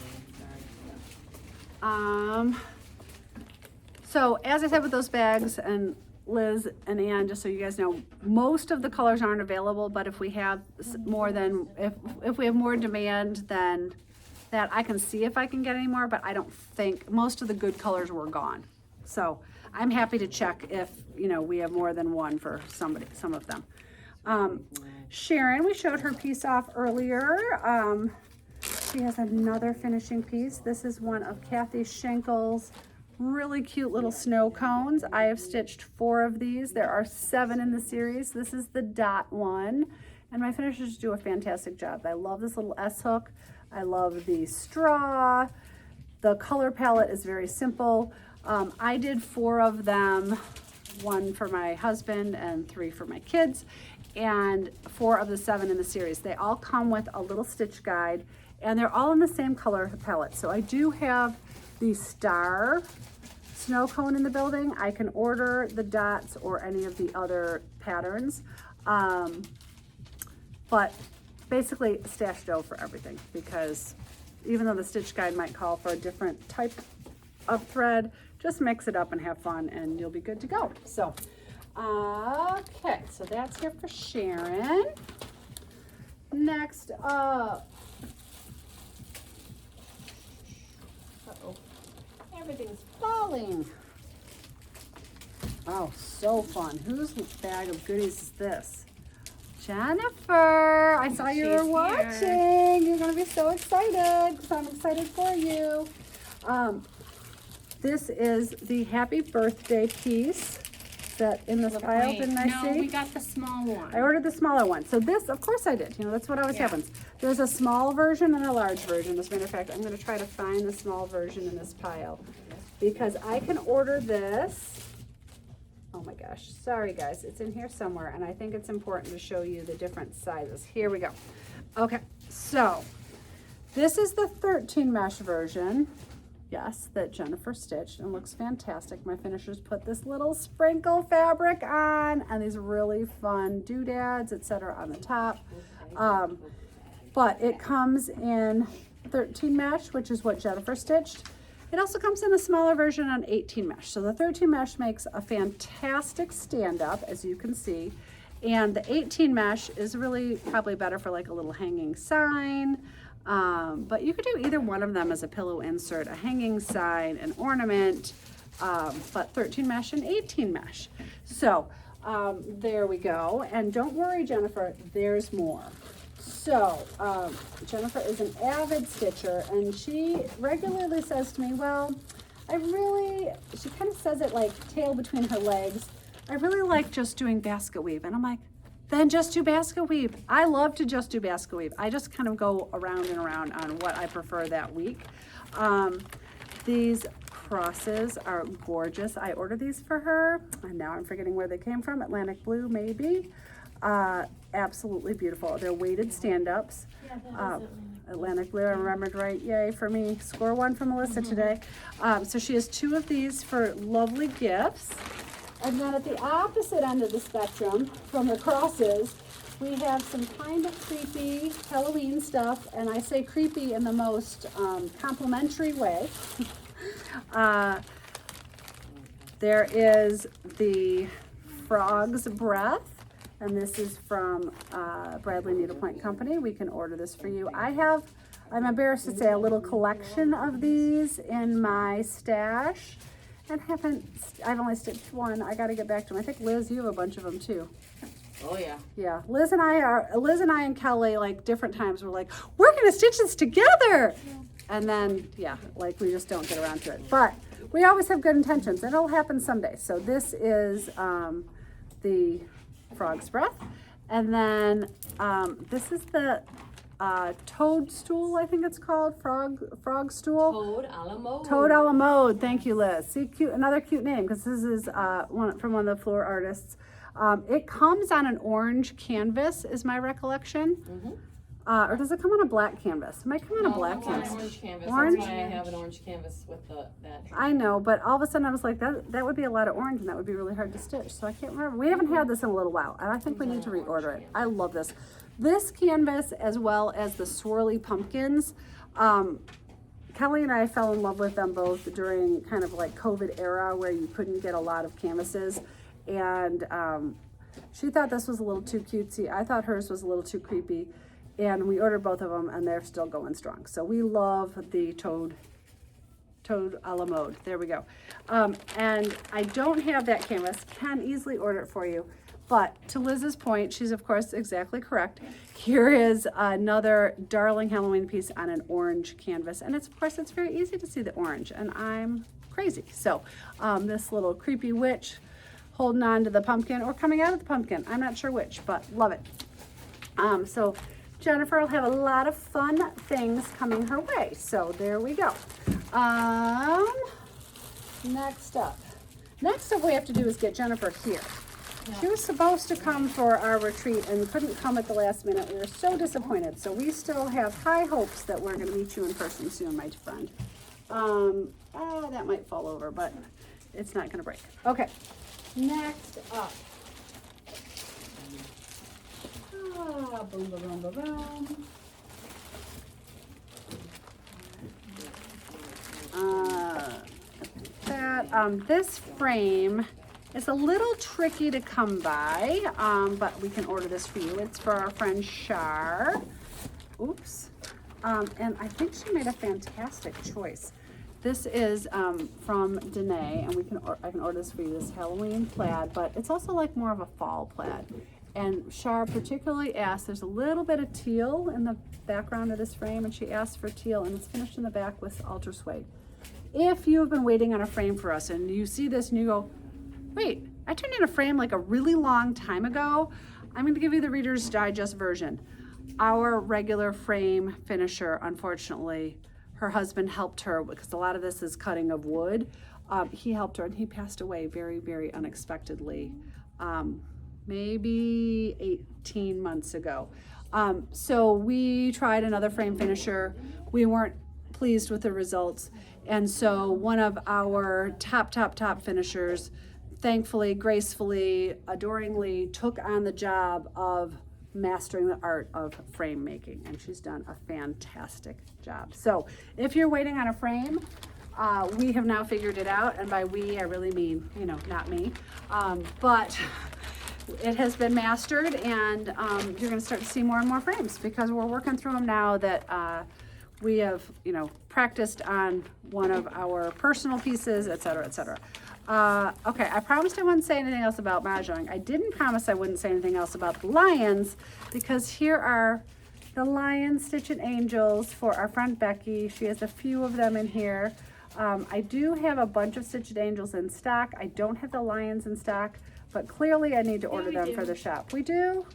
So as I said with those bags, and Liz and Ann, just so you guys know, most of the colors aren't available, but if we have more than, if we have more demand than that, I can see if I can get any more, but I don't think, most of the good colors were gone. So I'm happy to check if, you know, we have more than one for some of them. Sharon, we showed her piece off earlier. She has another finishing piece. This is one of Kathy Schenkel's really cute little snow cones. I have stitched 4 of these. There are 7 in the series. This is the dot one, and my finishers do a fantastic job. I love this little S hook. I love the straw. The color palette is very simple. I did 4 of them, 1 for my husband and 3 for my kids, and 4 of the 7 in the series. They all come with a little stitch guide, and they're all in the same color palette. So I do have the star snow cone in the building. I can order the dots or any of the other patterns, but basically stash dough for everything, because even though the stitch guide might call for a different type of thread, just mix it up and have fun and you'll be good to go. So okay, so that's here for Sharon. Next up, everything's falling. Oh, so fun. Whose bag of goodies is this? Jennifer, I saw you were watching. You're gonna be so excited because I'm excited for you. This is the happy birthday piece that in this pile, didn't I see? No, we got the small one. I ordered the smaller one. So this, of course I did. You know, that's what always happens. There's a small version and a large version. As a matter of fact, I'm going to try to find the small version in this pile because I can order this. Oh my gosh. Sorry, guys. It's in here somewhere, and I think it's important to show you the different sizes. Here we go. Okay. So this is the 13 mesh version. Yes, that Jennifer stitched and looks fantastic. My finishers put this little sprinkle fabric on and these really fun doodads, etc. on the top. But it comes in 13 mesh, which is what Jennifer stitched. It also comes in a smaller version on 18 mesh. So the 13 mesh makes a fantastic stand-up, as you can see. And the 18 mesh is really probably better for like a little hanging sign. But you could do either one of them as a pillow insert, a hanging sign, an ornament, but 13 mesh and 18 mesh. So there we go. And don't worry, Jennifer, there's more. So Jennifer is an avid stitcher, and she regularly says to me, well, she kind of says it like tail between her legs, I really like just doing basket weave. And I'm like, then just do basket weave. I love to just do basket weave. I just kind of go around and around on what I prefer that week. These crosses are gorgeous. I ordered these for her, and now I'm forgetting where they came from. Atlantic Blue, maybe. Absolutely beautiful. They're weighted stand-ups. Yeah, that is Atlantic Atlantic. Blue, I remembered right. Yay for me. Score one from Melissa today. So she has 2 of these for lovely gifts. And then at the opposite end of the spectrum from the crosses, we have some kind of creepy Halloween stuff. And I say creepy in the most complimentary way. There is the Frog's Breath. And this is from Bradley Needlepoint Company. We can order this for you. I'm embarrassed to say, a little collection of these in my stash. And I've only stitched one. I got to get back to them. I think, Liz, you have a bunch of them too. Oh, yeah. Yeah, Liz and I and Kelly, like different times, we're like, we're going to stitch this together. And then, yeah, like we just don't get around to it. But we always have good intentions. And it'll happen someday. So this is the Frog's Breath. And then this is the toadstool, I think it's called, frog stool. Toad a la mode. Toad a la mode. Thank you, Liz. See, another cute name, because this is from one of the floor artists. It comes on an orange canvas, is my recollection. Or does it come on a black canvas? It might come on a black canvas. Orange canvas. Orange? That's why I have an orange canvas with that. I know, but all of a sudden I was like, that would be a lot of orange, and that would be really hard to stitch. So I can't remember. We haven't had this in a little while, and I think we need to reorder it. I love this. This canvas, as well as the swirly pumpkins, Kelly and I fell in love with them both during kind of like COVID era, where you couldn't get a lot of canvases. And she thought this was a little too cutesy. I thought hers was a little too creepy. And we ordered both of them, and they're still going strong. So we love the Toad a la mode. There we go. And I don't have that canvas. Can easily order it for you. But to Liz's point, she's of course exactly correct. Here is another darling Halloween piece on an orange canvas. And of course, it's very easy to see the orange, and I'm crazy. So this little creepy witch holding on to the pumpkin, or coming out of the pumpkin. I'm not sure which, but love it. So Jennifer will have a lot of fun things coming her way. So there we go. Next up we have to do is get Jennifer here. She was supposed to come for our retreat and couldn't come at the last minute. We were so disappointed. So we still have high hopes that we're going to meet you in person soon, my friend. That might fall over, but it's not going to break. Okay, next up. Boom, boom, boom, boom, boom. This frame is a little tricky to come by, but we can order this for you. It's for our friend Shar. Oops. And I think she made a fantastic choice. This is from Danae, and I can order this for you. This Halloween plaid, but it's also like more of a fall plaid. And Shar particularly asked, there's a little bit of teal in the background of this frame, and she asked for teal, and it's finished in the back with ultra suede. If you have been waiting on a frame for us and you see this and you go, wait, I turned in a frame like a really long time ago, I'm going to give you the Reader's Digest version. Our regular frame finisher, unfortunately, her husband helped her, because a lot of this is cutting of wood. He helped her, and he passed away very, very unexpectedly, maybe 18 months ago. So we tried another frame finisher. We weren't pleased with the results. And so one of our top finishers, thankfully, gracefully, adoringly took on the job of mastering the art of frame making, and she's done a fantastic job. So if you're waiting on a frame, we have now figured it out, and by we I really mean, not me, but it has been mastered, and you're going to start to see more and more frames, because we're working through them now that we have practiced on one of our personal pieces, etc., etc. Okay, I promised I wouldn't say anything else about mahjong. I didn't promise I wouldn't say anything else about the lions, because here are the lion stitched angels for our friend Becky. She has a few of them in here. I do have a bunch of stitched angels in stock. I don't have the lions in stock, but clearly I need to order them for the shop. We do?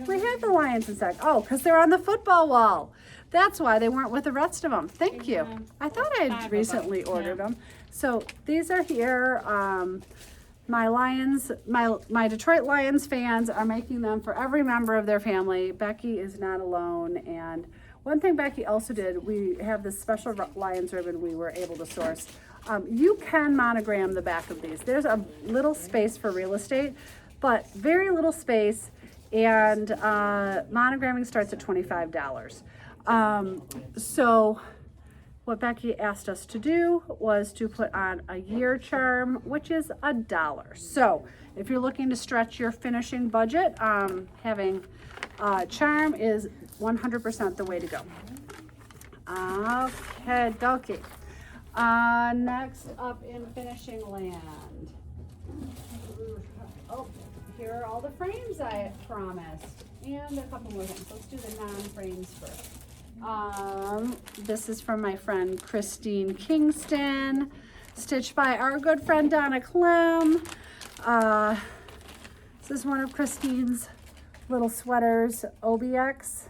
We have the lions in stock. Oh, because they're on the football wall. That's why they weren't with the rest of them. Thank you. I thought I had recently ordered them. So these are here. my Lions, my Detroit Lions fans are making them for every member of their family. Becky is not alone. And one thing Becky also did, we have this special Lions ribbon we were able to source. You can monogram the back of these. There's a little space for real estate, but very little space. And monogramming starts at $25. So what Becky asked us to do was to put on a year charm, which is $1. So if you're looking to stretch your finishing budget, having a charm is 100% the way to go. Okay, dokie. Next up in finishing land. Oh, here are all the frames I promised, and a couple more things. Let's do the non-frames first. This is from my friend Christine Kingston, stitched by our good friend Donna Clem. This is one of Christine's little sweaters, OBX.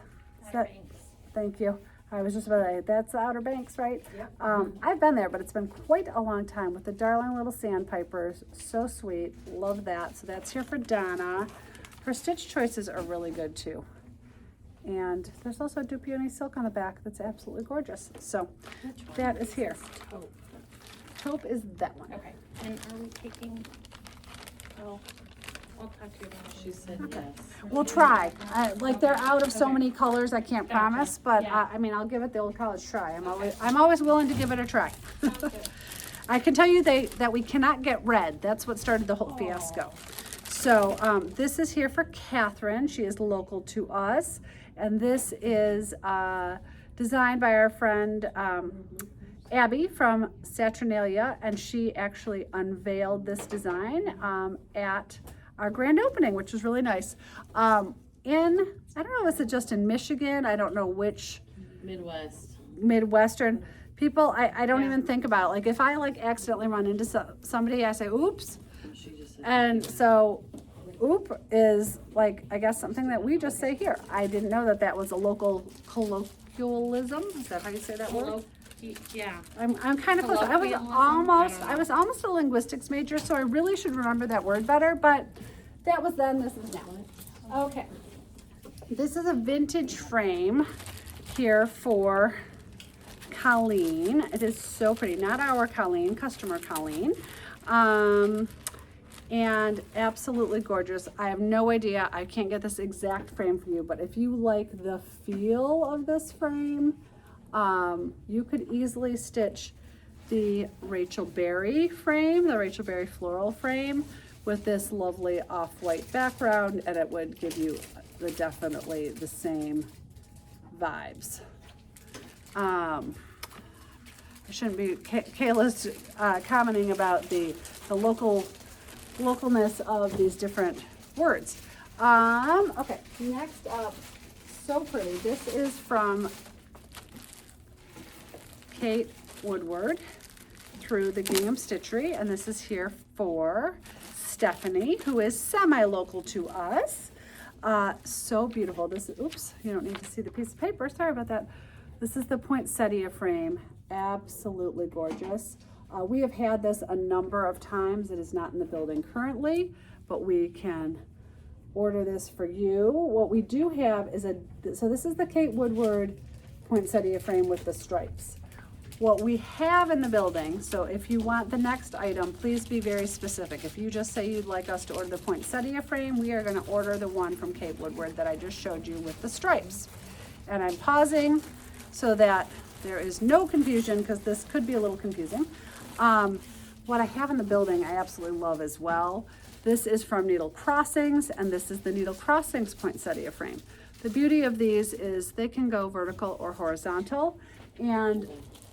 Thank you. I was just about to say, that's the Outer Banks, right? Yep. I've been there, but it's been quite a long time with the darling little sandpipers. So sweet. Love that. So that's here for Donna. Her stitch choices are really good too. And there's also a Dupioni silk on the back that's absolutely gorgeous. So that is here. Taupe. Taupe is that one. Okay. And are we taking? Oh, I'll talk to you about it. She said yes. We'll try. Like they're out of so Okay. many colors, I can't Gotcha. promise, but Yeah. I mean, I'll give it the old college try. I'm always willing to give it a try. Sounds good. I can tell you that we cannot get red. That's what started the whole fiasco. So this is here for Catherine. She is local to us. And this is designed by our friend Abby from Saturnalia. And she actually unveiled this design at our grand opening, which was really nice. I don't know, is it just in Michigan? I don't know which. Midwestern. People, I don't even think about it. Like if I like accidentally run into somebody, I say, oops. She just said And so oop is like, I guess something that we just say here. I didn't know that was a local colloquialism. Is that how you say that word? Yeah. I'm kind of close. I was almost a linguistics major, so I really should remember that word better, but that was then, this is now. Okay. This is a vintage frame here for Colleen. It is so pretty. Not our Colleen, customer Colleen. And absolutely gorgeous. I have no idea, I can't get this exact frame for you, but if you like the feel of this frame, you could easily stitch the Rachel Berry frame, the Rachel Berry floral frame, with this lovely off-white background, and it would give you definitely the same vibes. I shouldn't be, Kayla's commenting about the localness of these different words. Okay, next up, so pretty. This is from Kate Woodward through the Gingham Stitchery, and this is here for Stephanie, who is semi-local to us. So beautiful. This is, oops, you don't need to see the piece of paper. Sorry about that. This is the poinsettia frame. Absolutely gorgeous. We have had this a number of times. It is not in the building currently, but we can order this for you. What we do have is so this is the Kate Woodward poinsettia frame with the stripes. What we have in the building, so if you want the next item, please be very specific. If you just say you'd like us to order the poinsettia frame, we are gonna order the one from Kate Woodward that I just showed you with the stripes. And I'm pausing so that there is no confusion, because this could be a little confusing. What I have in the building I absolutely love as well. This is from Needle Crossings, and this is the Needle Crossings poinsettia frame. The beauty of these is they can go vertical or horizontal, and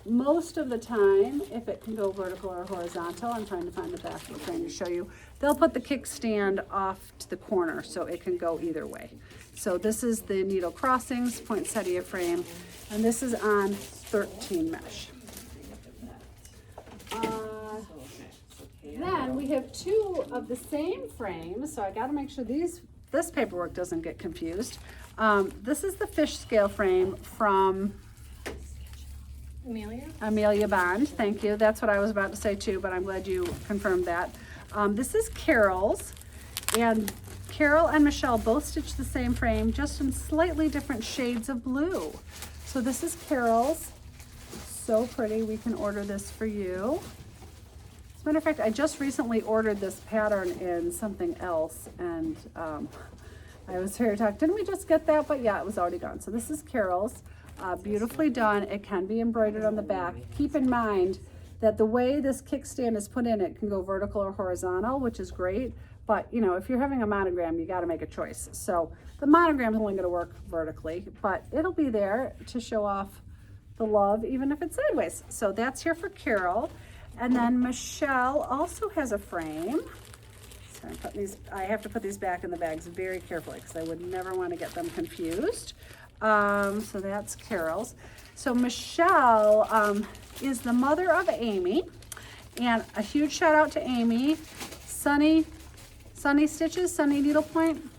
most of the time, if it can go vertical or horizontal, I'm trying to find the back of the frame to show you, they'll put the kickstand off to the corner so it can go either way. So this is the Needle Crossings poinsettia frame, and this is on 13 mesh. Then we have two of the same frames, so I gotta make sure this paperwork doesn't get confused. This is the fish scale frame from Amelia? Amelia Bond, thank you. That's what I was about to say too, but I'm glad you confirmed that. This is Carol's, and Carol and Michelle both stitched the same frame, just in slightly different shades of blue. So this is Carol's. So pretty. We can order this for you. As a matter of fact, I just recently ordered this pattern in something else, and I was here to talk, didn't we just get that? But yeah, it was already gone. So this is Carol's. Beautifully done. It can be embroidered on the back. Keep in mind that the way this kickstand is put in, it can go vertical or horizontal, which is great. But you know, if you're having a monogram, you got to make a choice. So the monogram is only going to work vertically, but it'll be there to show off the love, even if it's sideways. So that's here for Carol. And then Michelle also has a frame. So I have to put these back in the bags very carefully because I would never want to get them confused. So that's Carol's. So Michelle is the mother of Amy, and a huge shout out to Amy. Sunny Stitches, Sunny Needlepoint.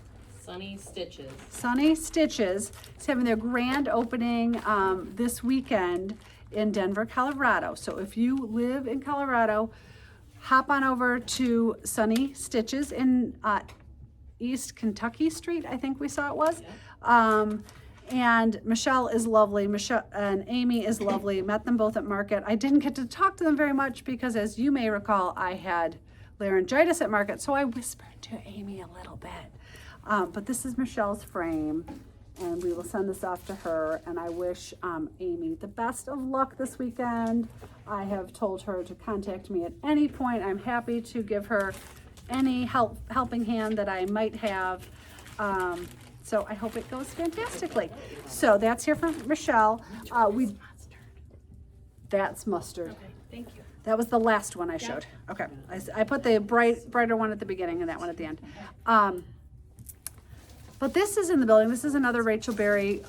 Sunny Stitches. Sunny Stitches is having their grand opening this weekend in Denver, Colorado. So if you live in Colorado, hop on over to Sunny Stitches in East Kentucky Street, I think we saw it was. Yeah. And Michelle is lovely. Michelle and Amy is lovely. Met them both at market. I didn't get to talk to them very much because, as you may recall, I had laryngitis at market, so I whispered to Amy a little bit. But this is Michelle's frame, and we will send this off to her. And I wish Amy the best of luck this weekend. I have told her to contact me at any point. I'm happy to give her any helping hand that I might have. So I hope it goes fantastically. So that's here for Michelle. That's mustard. Okay, thank you. That was the last one I showed. Okay, I put the brighter one at the beginning and that one at the end. But this is in the building. This is another Rachel Berry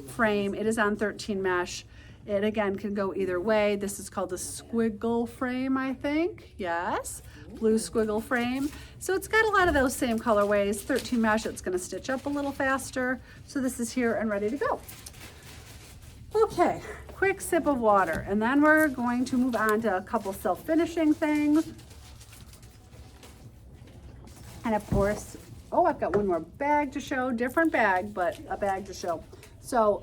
frame. It is on 13 mesh. It again can go either way. This is called a squiggle frame, I think. Yes, blue squiggle frame. So it's got a lot of those same colorways. 13 mesh, it's gonna stitch up a little faster. So this is here and ready to go. Okay, quick sip of water. And then we're going to move on to a couple self-finishing things. And of course, oh, I've got one more bag to show, different bag, but a bag to show. So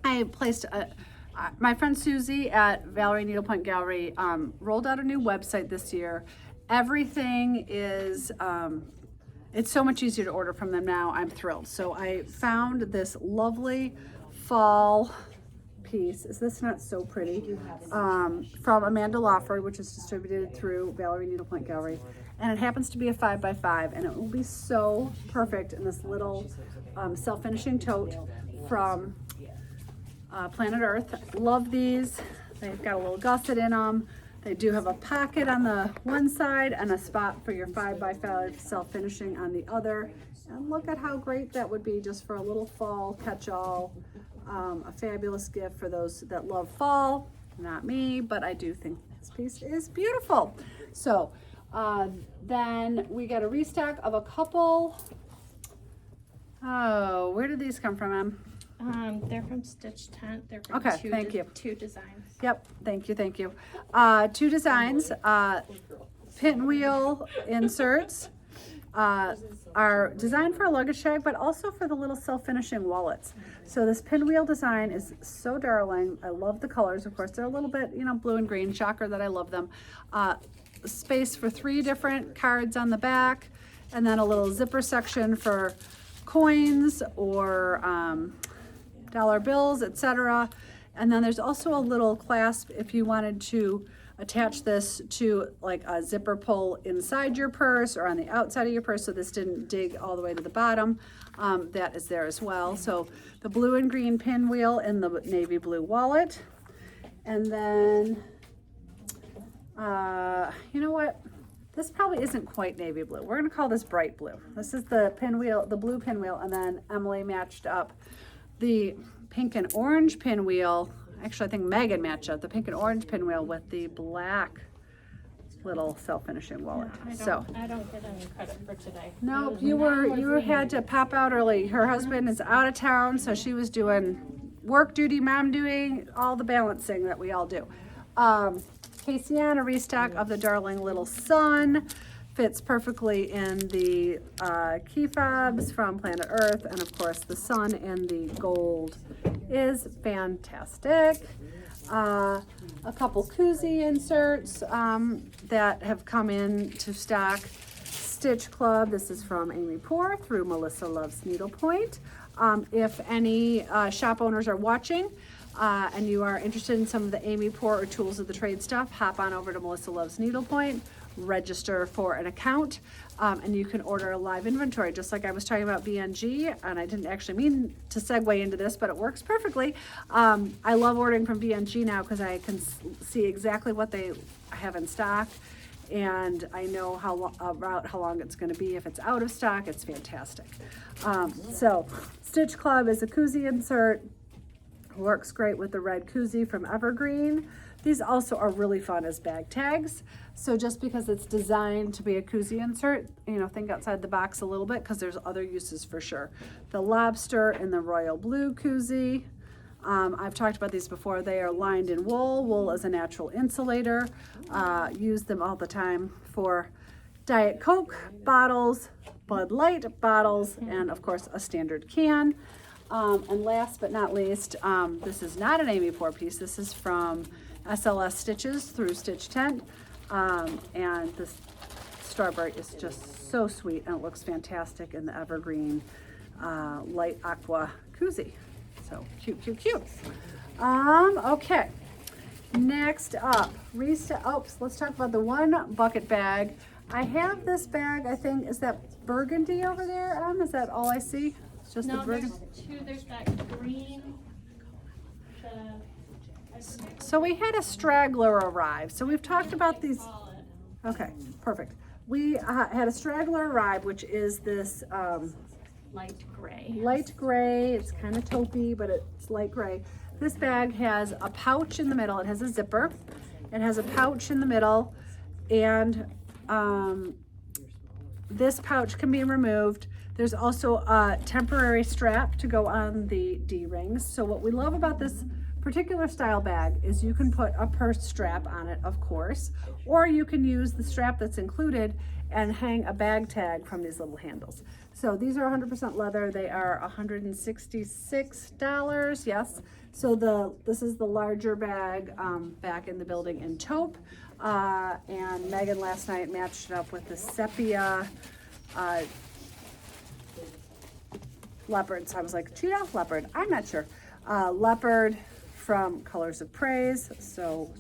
I placed my friend Susie at Valerie Needlepoint Gallery rolled out a new website this year. Everything is, it's so much easier to order from them now. I'm thrilled. So I found this lovely fall piece. Is this not so pretty? From Amanda Lawford, which is distributed through Valerie Needlepoint Gallery. And it happens to be a 5x5, and it will be so perfect in this little self-finishing tote from Planet Earth. Love these. They've got a little gusset in them. They do have a pocket on the one side and a spot for your 5x5 self-finishing on the other. And look at how great that would be just for a little fall catch-all. A fabulous gift for those that love fall. Not me, but I do think this piece is beautiful. So then we got a restock of a couple. Oh, where did these come from, Em? They're from Stitch Tent. They're from Okay, thank you. two designs. Yep, thank you. Two designs, pinwheel inserts are designed for a luggage tag, but also for the little self-finishing wallets. So this pinwheel design is so darling. I love the colors. Of course, they're a little bit, blue and green. Shocker that I love them. Space for 3 different cards on the back, and then a little zipper section for coins or dollar bills, etc. And then there's also a little clasp if you wanted to attach this to like a zipper pull inside your purse or on the outside of your purse so this didn't dig all the way to the bottom. That is there as well. So the blue and green pinwheel in the navy blue wallet. And then, you know what? This probably isn't quite navy blue. We're gonna call this bright blue. This is the pinwheel, the blue pinwheel, and then Emily matched up the pink and orange pinwheel. Actually, I think Megan matched up the pink and orange pinwheel with the black little self-finishing wallet. I don't get any credit for today. No, you had to pop out early. Her husband is out of town, so she was doing work duty, mom doing, all the balancing that we all do. Caseyana restock of the Darling Little Sun. Fits perfectly in the key fobs from Planet Earth, and of course the sun and the gold is fantastic. A couple koozie inserts that have come in to stock. Stitch Club, this is from Amy Poor through Melissa Loves Needlepoint. If any shop owners are watching and you are interested in some of the Amy Poor or Tools of the Trade stuff, hop on over to Melissa Loves Needlepoint, register for an account, and you can order a live inventory, just like I was talking about BNG, and I didn't actually mean to segue into this, but it works perfectly. I love ordering from BNG now because I can see exactly what they have in stock, and I know about how long it's going to be. If it's out of stock, it's fantastic. So Stitch Club is a koozie insert. Works great with the red koozie from Evergreen. These also are really fun as bag tags. So just because it's designed to be a koozie insert, you know, think outside the box a little bit, because there's other uses for sure. The lobster and the royal blue koozie. I've talked about these before. They are lined in wool. Wool is a natural insulator. Use them all the time for Diet Coke bottles, Bud Light bottles, and of course a standard can. And last but not least, this is not an Amy Poor piece. This is from SLS Stitches through Stitch Tent. And this strawberry is just so sweet, and it looks fantastic in the Evergreen light aqua koozie. So cute, cute, cute. Okay. Next up, let's talk about the one bucket bag. I have this bag, I think, is that burgundy over there? Is that all I see? It's just the burgundy. There's two. There's that green. So we had a straggler arrive. So we've talked about these. Okay, perfect. We had a straggler arrive, which is this Light gray. light gray. It's kind of taupey, but it's light gray. This bag has a pouch in the middle. It has a zipper. It has a pouch in the middle, and this pouch can be removed. There's also a temporary strap to go on the D-rings. So what we love about this particular style bag is you can put a purse strap on it, of course, or you can use the strap that's included and hang a bag tag from these little handles. So these are 100% leather. They are $166, yes. So this is the larger bag back in the building in taupe. And Megan last night matched it up with the sepia leopard. So I was like, cheetah, leopard, I'm not sure. Leopard from Colors of Praise. So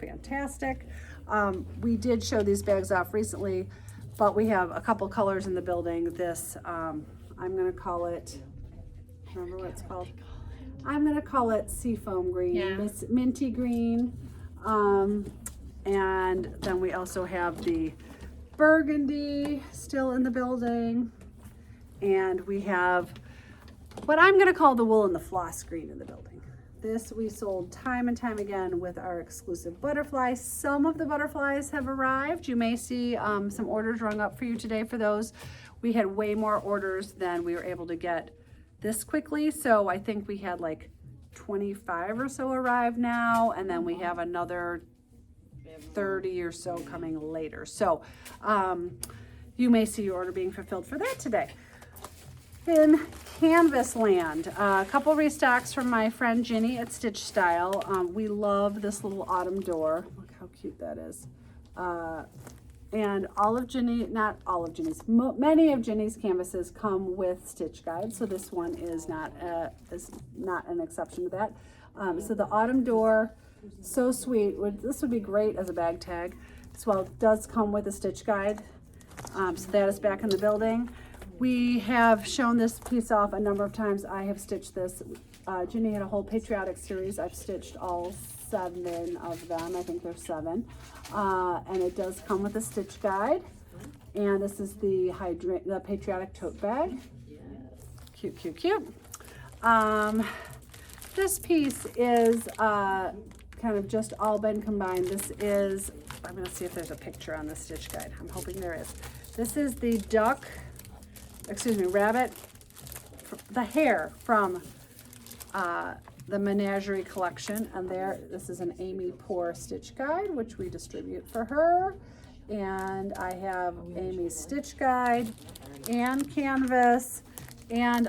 fantastic. We did show these bags off recently, but we have a couple colors in the building. This, I'm gonna call it, remember what it's called? I'm gonna call it seafoam green, Yeah. minty green. And then we also have the burgundy still in the building. And we have what I'm gonna call the wool and the floss green in the building. This we sold time and time again with our exclusive butterflies. Some of the butterflies have arrived. You may see some orders rung up for you today for those. We had way more orders than we were able to get this quickly. So I think we had like 25 or so arrive now, and then we have another 30 or so coming later. So you may see your order being fulfilled for that today. In Canvas Land, a couple restocks from my friend Ginny at Stitch Style. We love this little autumn door. Look how cute that is. And all of Ginny, not all of Ginny's, many of Ginny's canvases come with stitch guides. So this one is not an exception to that. So the autumn door, so sweet. This would be great as a bag tag. So it does come with a stitch guide. So that is back in the building. We have shown this piece off a number of times. I have stitched this. Ginny had a whole patriotic series. I've stitched all 7 of them. I think there's 7. And it does come with a stitch guide. And this is the patriotic tote bag. Cute, cute, cute. This piece is kind of just all been combined. This is, I'm gonna see if there's a picture on the stitch guide. I'm hoping there is. This is the rabbit, the hare from the Menagerie collection, and this is an Amy Poor stitch guide, which we distribute for her. And I have Amy's stitch guide and canvas, and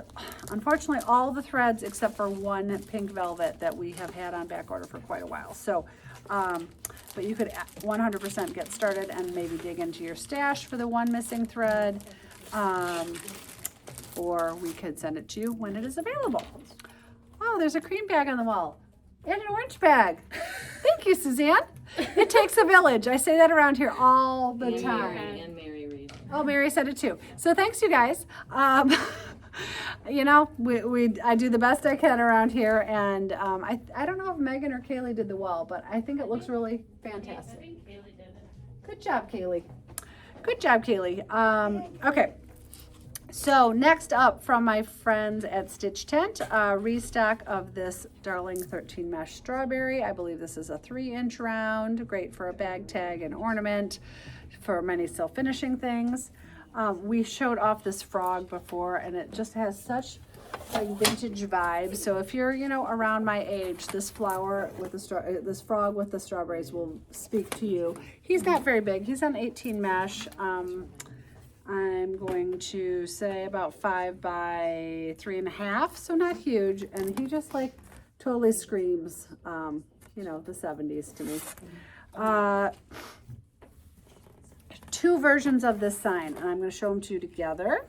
unfortunately all the threads except for one pink velvet that we have had on back order for quite a while. So, but you could 100% get started and maybe dig into your stash for the one missing thread, or we could send it to you when it is available. Oh, there's a cream bag on the wall and an orange bag. Thank you, Suzanne. It takes a village. I say that around here all the time. And Mary read. Oh, Mary said it too. So thanks, you guys. You know, I do the best I can around here, and I don't know if Megan or Kaylee did the wall, but I think it looks really fantastic. I think Kaylee did it. Good job, Kaylee. Good job, Kaylee. Okay. So next up from my friends at Stitch Tent, restock of this darling 13 mesh strawberry. I believe this is a 3-inch round, great for a bag tag and ornament, for many self-finishing things. We showed off this frog before, and it just has such like vintage vibes. So if you're, you know, around my age, this flower with the this frog with the strawberries will speak to you. He's not very big. He's on 18 mesh. I'm going to say about 5 by 3.5, so not huge. And he just like totally screams, you know, the 70s to me. 2 versions of this sign, and I'm going to show them to you together.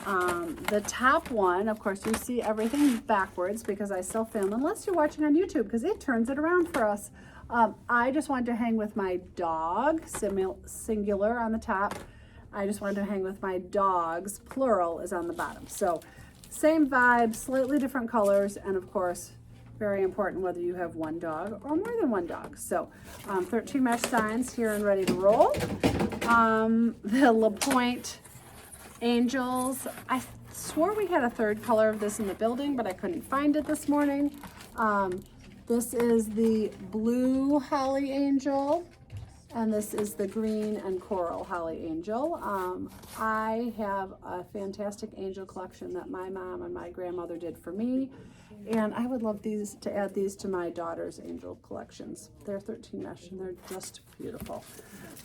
The top one, of course, you see everything backwards because I still film, unless you're watching on YouTube, because it turns it around for us. I just wanted to hang with my dog, singular on the top. I just wanted to hang with my dogs, plural is on the bottom. So same vibe, slightly different colors, and of course, very important whether you have one dog or more than one dog. So 13 mesh signs here and ready to roll. The Needlepoint angels. I swore we had a 3rd color of this in the building, but I couldn't find it this morning. This is the blue holly angel, and this is the green and coral holly angel. I have a fantastic angel collection that my mom and my grandmother did for me, and I would love to add these to my daughter's angel collections. They're 13 mesh and they're just beautiful.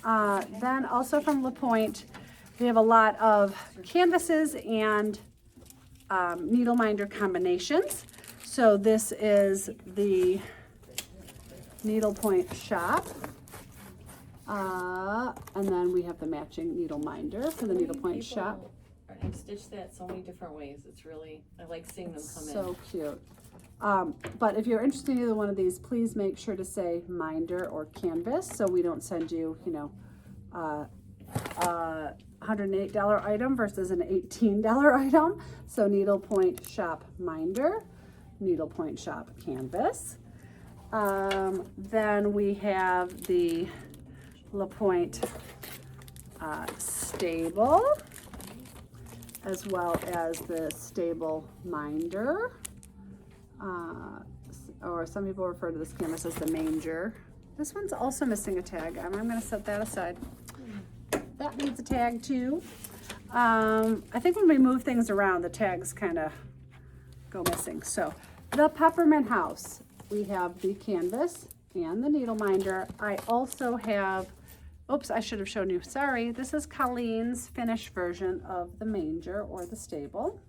Then also from Needlepoint, we have a lot of canvases and needle minder combinations. So this is the Needlepoint shop. And then we have the matching needle minder for the Needlepoint shop. I've stitched that so many different ways. It's really, I like seeing them come in. So cute. But if you're interested in either one of these, please make sure to say minder or canvas, so we don't send you, you know, $108 item versus an $18 item. So Needlepoint shop minder, Needlepoint shop canvas. Then we have the Needlepoint stable, as well as the stable minder, or some people refer to this canvas as the manger. This one's also missing a tag. I'm going to set that aside. That needs a tag too. I think when we move things around, the tags kind of go missing. So the Peppermint House, we have the canvas and the needle minder. I also have, oops, I should have shown you, sorry. This is Colleen's finished version of the manger or the stable.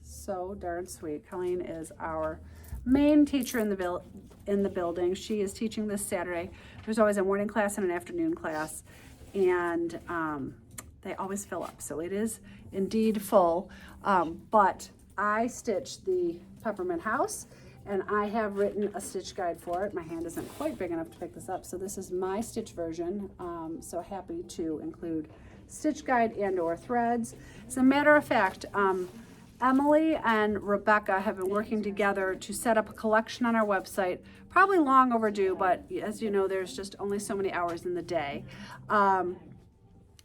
So darn sweet. Colleen is our main teacher in the building. She is teaching this Saturday. There's always a morning class and an afternoon class, and they always fill up. So it is indeed full, but I stitched the Peppermint House, and I have written a stitch guide for it. My hand isn't quite big enough to pick this up, so this is my stitch version. So happy to include stitch guide and or threads. As a matter of fact, Emily and Rebecca have been working together to set up a collection on our website, probably long overdue, but as you know, there's just only so many hours in the day.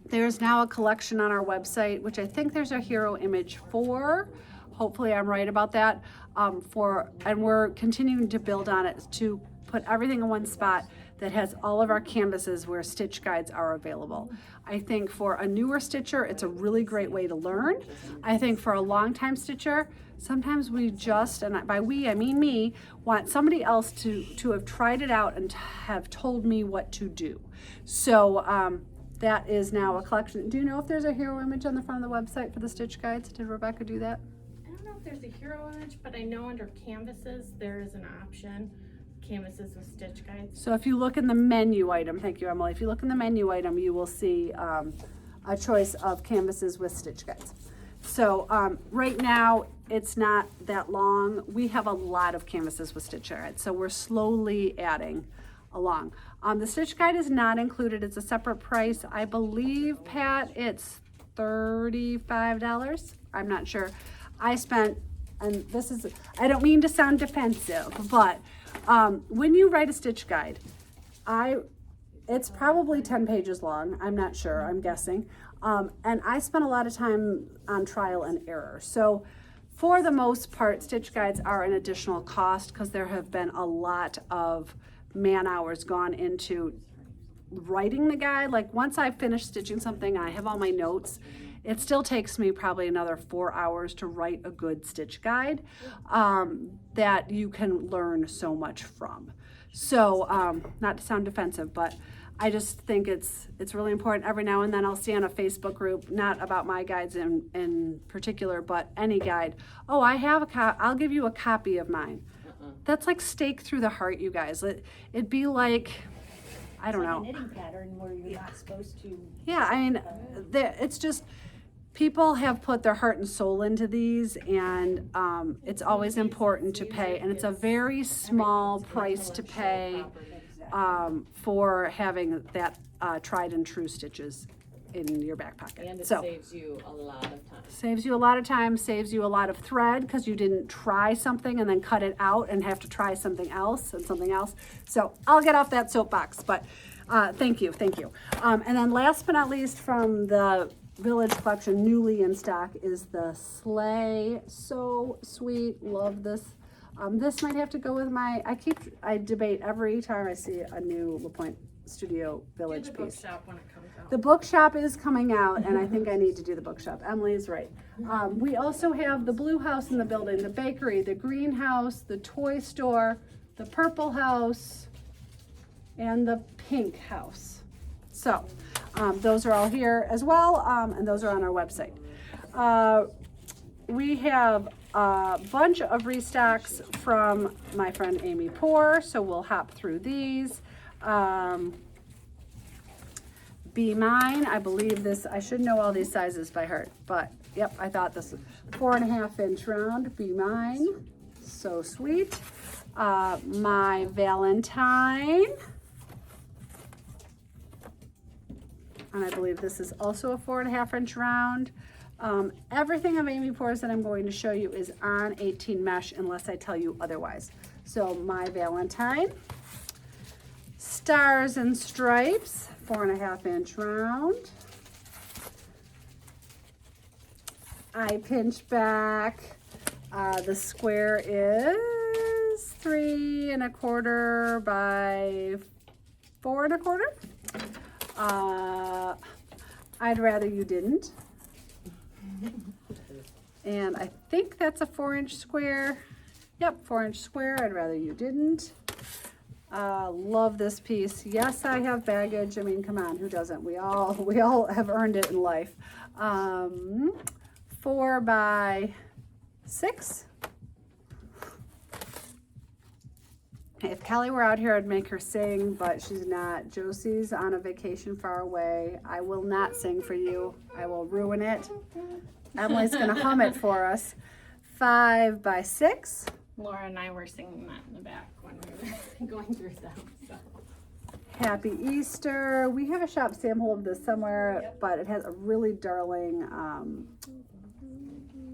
There's now a collection on our website, which I think there's a hero image for. Hopefully I'm right about that. And we're continuing to build on it to put everything in one spot. that has all of our canvases where stitch guides are available. I think for a newer stitcher, it's a really great way to learn. I think for a longtime stitcher, sometimes we just, and by we, I mean me, want somebody else to have tried it out and have told me what to do. So that is now a collection. Do you know if there's a hero image on the front of the website for the stitch guides? Did Rebecca do that? I don't know if there's a hero image, but I know under canvases, there is an option, canvases with stitch guides. So if you look in the menu item, thank you, Emily. If you look in the menu item, you will see a choice of canvases with stitch guides. So right now, it's not that long. We have a lot of canvases with stitch guides, so we're slowly adding along. The stitch guide is not included. It's a separate price. I believe, Pat, it's $35. I'm not sure. I spent, and this is, I don't mean to sound defensive, but when you write a stitch guide, it's probably 10 pages long. I'm not sure, I'm guessing. And I spent a lot of time on trial and error. So for the most part, stitch guides are an additional cost because there have been a lot of man hours gone into writing the guide. Like once I finish stitching something, I have all my notes. It still takes me probably another 4 hours to write a good stitch guide that you can learn so much from. So not to sound defensive, but I just think it's really important. Every now and then I'll see on a Facebook group, not about my guides in particular, but any guide. Oh, I have I'll give you a copy of mine. That's like stake through the heart, you guys. It'd be like, I don't know. Like a knitting pattern where you're not supposed to. Yeah, I mean, it's just, people have put their heart and soul into these, and it's always important to pay, and it's a very small price to pay for having that tried and true stitches in your back pocket. And it So saves you a lot of time. saves you a lot of time, saves you a lot of thread because you didn't try something and then cut it out and have to try something else and something else. So I'll get off that soapbox, but thank you. And then last but not least, from the Village collection, newly in stock, is the sleigh. So sweet, love this. This might have to go with my, I debate every time I see a new LaPointe Studio Village Do the piece. bookshop when it comes out. The bookshop is coming out, and I think I need to do the bookshop. Emily is right. We also have the blue house in the building, the bakery, the greenhouse, the toy store, the purple house, and the pink house. So those are all here as well, and those are on our website. We have a bunch of restocks from my friend Amy Poor, so we'll hop through these. Be Mine, I believe this, I should know all these sizes by heart, but yep, I thought this was 4.5 inch round. Be Mine, so sweet. My Valentine, and I believe this is also a 4.5 inch round. Everything of Amy Poor's that I'm going to show you is on 18 mesh unless I tell you otherwise. So My Valentine, Stars and Stripes, 4.5 inch round. I pinch back. The square is 3 1/4 by 4 1/4. I'd rather you didn't. And I think that's a 4 inch square. Yep, 4 inch square. I'd rather you didn't. Love this piece. Yes, I have baggage. I mean, come on, who doesn't? We all have earned it in life. 4 by 6. If Kelly were out here, I'd make her sing, but she's not. Josie's on a vacation far away. I will not sing for you. I will ruin it. Emily's gonna hum it for us. 5 by 6. Laura and I were singing that in the back when we were going through them. So. Happy Easter. We have a shop sample of this somewhere, but it has a really darling,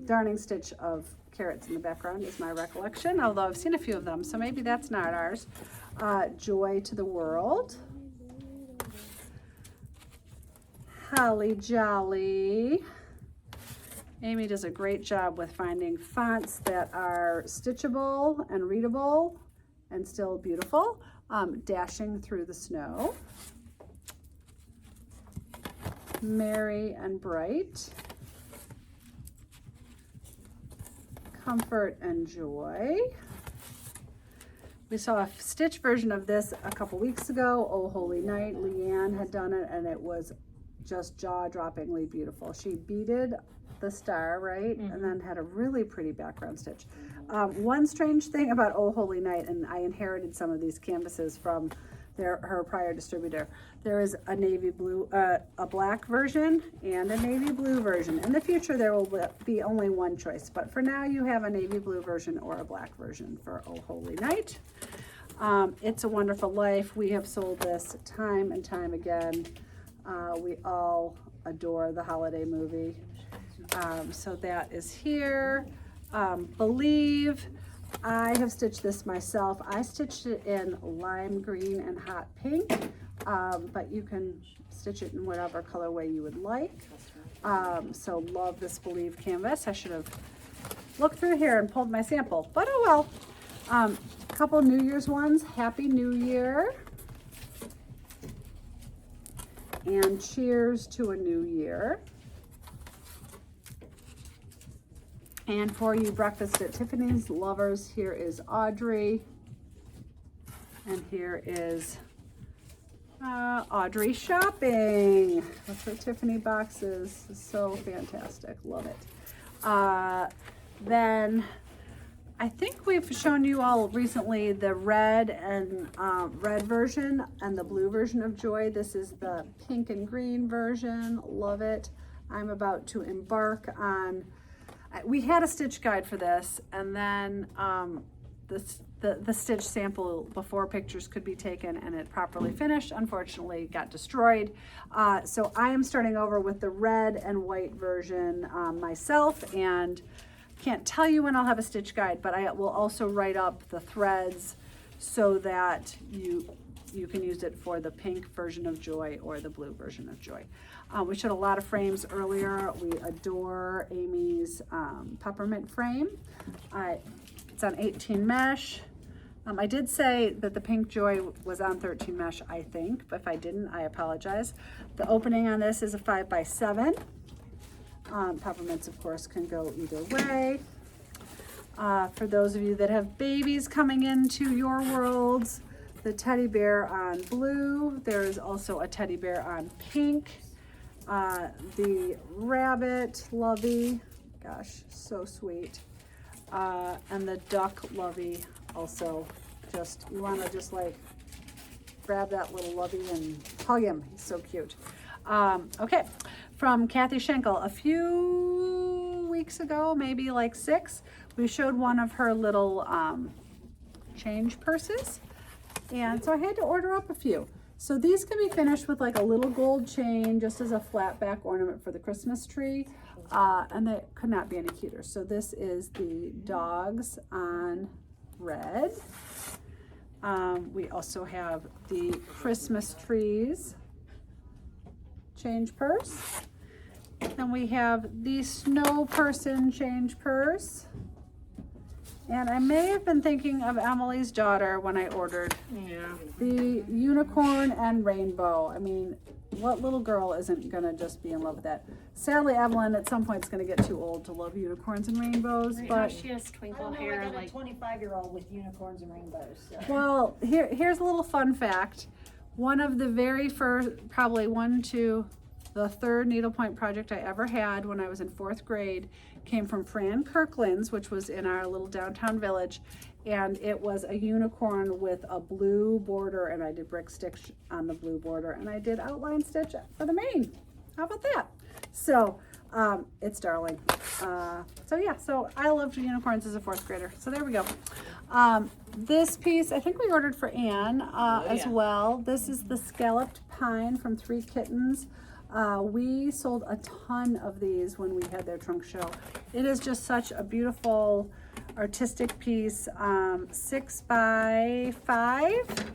darning stitch of carrots in the background is my recollection, although I've seen a few of them, so maybe that's not ours. Joy to the World. Holly Jolly. Amy does a great job with finding fonts that are stitchable and readable and still beautiful. Dashing Through the Snow, Merry and Bright, Comfort and Joy. We saw a stitch version of this a couple weeks ago. Oh Holy Night, Leanne had done it, and it was just jaw-droppingly beautiful. She beaded the star, right? And then had a really pretty background stitch. One strange thing about Oh Holy Night, and I inherited some of these canvases from her prior distributor. There is a navy blue, a black version and a navy blue version. In the future, there will be only one choice, but for now, you have a navy blue version or a black version for Oh Holy Night. It's a Wonderful Life. We have sold this time and time again. We all adore the holiday movie. So that is here. Believe. I have stitched this myself. I stitched it in lime green and hot pink, but you can stitch it in whatever colorway you would like. So love this Believe canvas. I should have looked through here and pulled my sample, but oh well. A couple New Year's ones. Happy New Year. And Cheers to a New Year. And for you Breakfast at Tiffany's lovers, here is Audrey. And here is Audrey shopping with her Tiffany boxes. So fantastic. Love it. Then I think we've shown you all recently the red and red version and the blue version of Joy. This is the pink and green version. Love it. I'm about to embark on, we had a stitch guide for this, and then the stitch sample before pictures could be taken and it properly finished, unfortunately got destroyed. So I am starting over with the red and white version myself, and can't tell you when I'll have a stitch guide, but I will also write up the threads so that you can use it for the pink version of Joy or the blue version of Joy. We showed a lot of frames earlier. We adore Amy's peppermint frame. It's on 18 mesh. I did say that the pink Joy was on 13 mesh, I think, but if I didn't, I apologize. The opening on this is a 5x7. Peppermints, of course, can go either way. For those of you that have babies coming into your worlds, the teddy bear on blue. There is also a teddy bear on pink. The rabbit lovey, gosh, so sweet. And the duck lovey also. Just, you want to just like grab that little lovey and hug him. He's so cute. Okay, from Kathy Schenkel, a few weeks ago, maybe like 6, we showed one of her little change purses, and so I had to order up a few. So these can be finished with like a little gold chain, just as a flat back ornament for the Christmas tree, and they could not be any cuter. So this is the dogs on red. We also have the Christmas trees change purse. Then we have the snow person change purse. And I may have been thinking of Emily's daughter when I ordered the unicorn and rainbow. I mean, what little girl isn't gonna just be in love with that? Sadly, Evelyn at some point is gonna get too old to love unicorns and rainbows, Right. but She has I twinkle don't know, I hair, got a like 25-year-old with unicorns and rainbows, so. well, here's a little fun fact. One of the very first, probably the third needlepoint project I ever had when I was in 4th grade came from Fran Kirkland's, which was in our little downtown village, and it was a unicorn with a blue border, and I did brick stitch on the blue border, and I did outline stitch for the mane. How about that? So it's darling. So yeah, so I loved unicorns as a 4th grader. So there we go. This piece, I think we ordered for Anne as well. This is the scalloped pine from 3 Kittens. We sold a ton of these when we had their trunk show. It is just such a beautiful artistic piece, 6x5.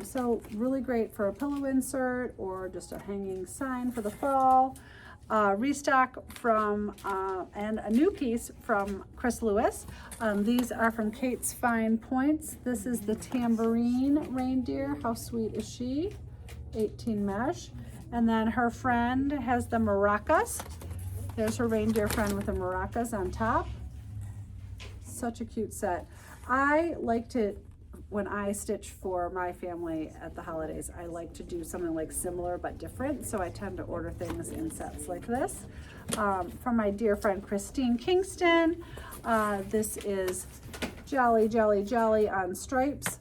So really great for a pillow insert or just a hanging sign for the fall. restock from, and a new piece from Chris Lewis. These are from Kate's Fine Points. This is the tambourine reindeer. How sweet is she? 18 mesh. And then her friend has the maracas. There's her reindeer friend with the maracas on top. Such a cute set. I like to, when I stitch for my family at the holidays, I like to do something like similar but different. So I tend to order things in sets like this. From my dear friend Christine Kingston. This is Jolly, Jolly, Jolly on stripes.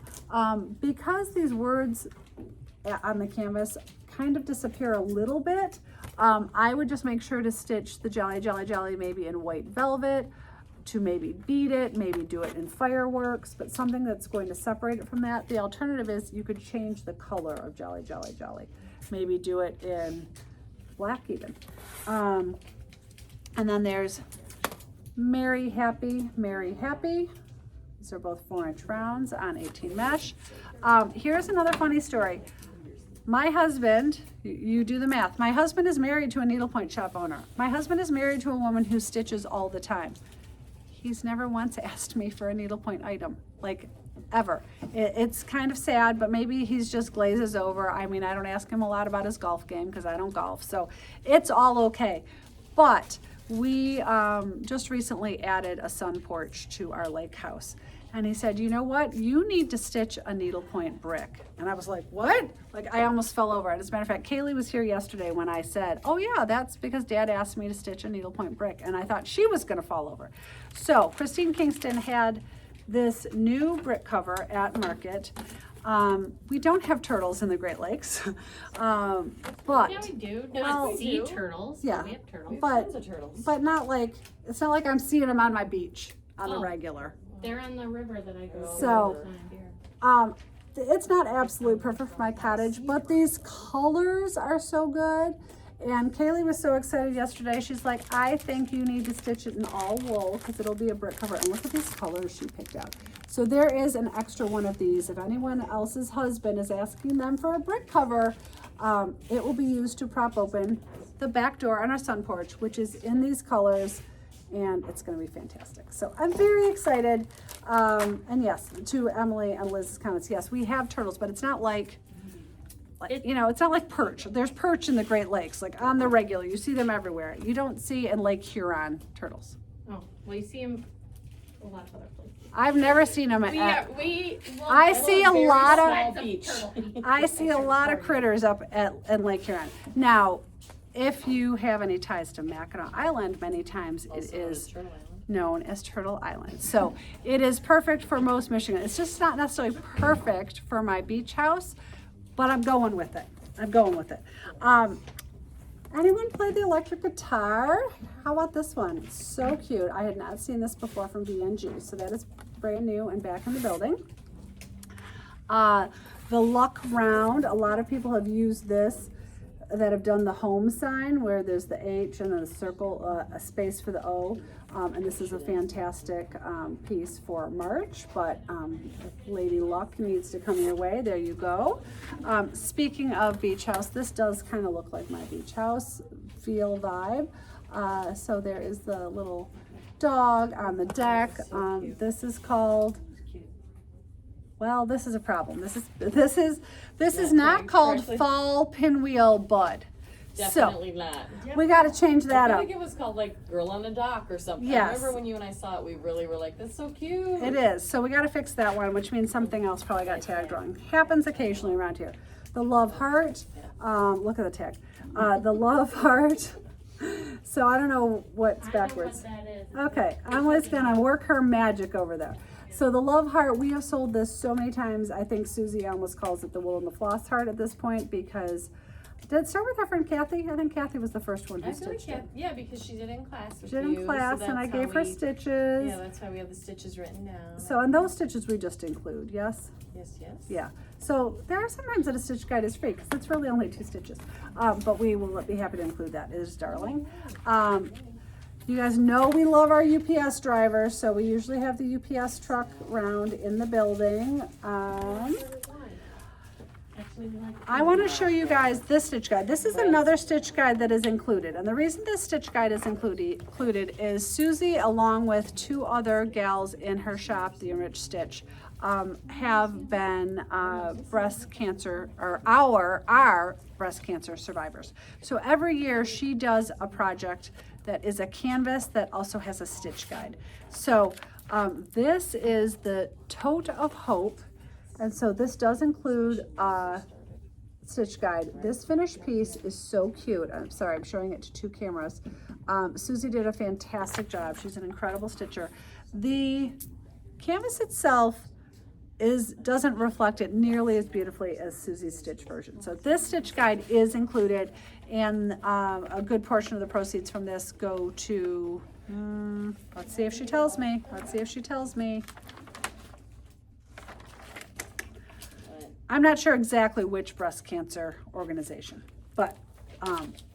Because these words on the canvas kind of disappear a little bit, I would just make sure to stitch the Jolly, Jolly, Jolly maybe in white velvet, to maybe bead it, maybe do it in fireworks, but something that's going to separate it from that. The alternative is you could change the color of Jolly, Jolly, Jolly. Maybe do it in black even. And then there's Merry Happy, Merry Happy. These are both 4-inch rounds on 18 mesh. Here's another funny story. My husband, you do the math. My husband is married to a needlepoint shop owner. My husband is married to a woman who stitches all the time. He's never once asked me for a needlepoint item, like ever. It's kind of sad, but maybe he's just glazes over. I mean, I don't ask him a lot about his golf game because I don't golf, so it's all okay. But we just recently added a sun porch to our lake house. And he said, you know what? You need to stitch a needlepoint brick. And I was like, what? Like, I almost fell over. And as a matter of fact, Kaylee was here yesterday when I said, oh yeah, that's because Dad asked me to stitch a needlepoint brick. And I thought she was gonna fall over. So Christine Kingston had this new brick cover at Market. We don't have turtles in the Great Lakes, but Yeah, we do. well, Not sea turtles. yeah, We have turtles. but, Tons of turtles. but not like, it's not like I'm seeing them on my beach on the Oh. regular. They're on the river that I go over So, all the time here. It's not absolutely perfect for my cottage, but these colors are so good. And Kaylee was so excited yesterday. She's like, I think you need to stitch it in all wool because it'll be a brick cover. And look at these colors she picked out. So there is an extra one of these. If anyone else's husband is asking them for a brick cover, it will be used to prop open the back door on our sun porch, which is in these colors. And it's going to be fantastic. So I'm very excited. And yes, to Emily and Liz's comments, yes, we have turtles, but it's not like, you know, it's not like perch. There's perch in the Great Lakes, like on the regular. You see them everywhere. You don't see in Lake Huron turtles. Oh, well, you see them a lot of other places. I've never seen them at, Well, I see a lot of, of beach. I see a lot of critters up in Lake Huron. Now, if you have any ties to Mackinac Island, many times it Also known as is Turtle Island. known as Turtle Island. So it is perfect for most Michigan. It's just not necessarily perfect for my beach house, but I'm going with it. I'm going with it. Anyone play the electric guitar? How about this one? It's so cute. I had not seen this before from BNG, so that is brand new and back in the building. The luck round, a lot of people have used this that have done the home sign where there's the H and then a circle, a space for the O. And this is a fantastic piece for March, but if Lady Luck needs to come your way, there you go. Speaking of beach house, this does kind of look like my beach house feel vibe. So there is the little dog on the deck. This is called, well, this is a problem. This is not called Fall Pinwheel Bud. Definitely not. We got to change that I up. think it was called like Girl on the Dock or something. Yes. I remember when you and I saw it, we really were like, that's so cute. It is. So we got to fix that one, which means something else probably got tagged wrong. Happens occasionally around here. The Love Heart. Look at the tag. The Love Heart. So I don't know what's backwards. I know what that is. Okay, Emily's gonna work her magic over there. So the Love Heart, we have sold this so many times. I think Susie almost calls it the Wool and the Floss Heart at this point because, did it start with our friend Kathy? I think Kathy was the first one who I feel like, stitched it. yeah, because she did it in class with She did in you, class so and I that's gave how her we- stitches. Yeah, that's why we have the stitches written down. So, and those stitches we just include, yes? Yes, yes. Yeah. So there are sometimes that a stitch guide is free because it's really only 2 stitches. But we will be happy to include that. It is darling. You guys know we love our UPS drivers, so we usually have the UPS truck round in the building. actually like. I want to show you guys this stitch guide. This is another stitch guide that is included. And the reason this stitch guide is included is Susie, along with 2 other gals in her shop, the Enriched Stitch, have been breast cancer, or are breast cancer survivors. So every year she does a project that is a canvas that also has a stitch guide. So this is the Tote of Hope. And so this does include stitch guide. This finished piece is so cute. I'm sorry, I'm showing it to 2 cameras. Susie did a fantastic job. She's an incredible stitcher. The canvas itself doesn't reflect it nearly as beautifully as Susie's stitch version. So this stitch guide is included, and a good portion of the proceeds from this go to, let's see if she tells me. Let's see if she tells me. I'm not sure exactly which breast cancer organization, but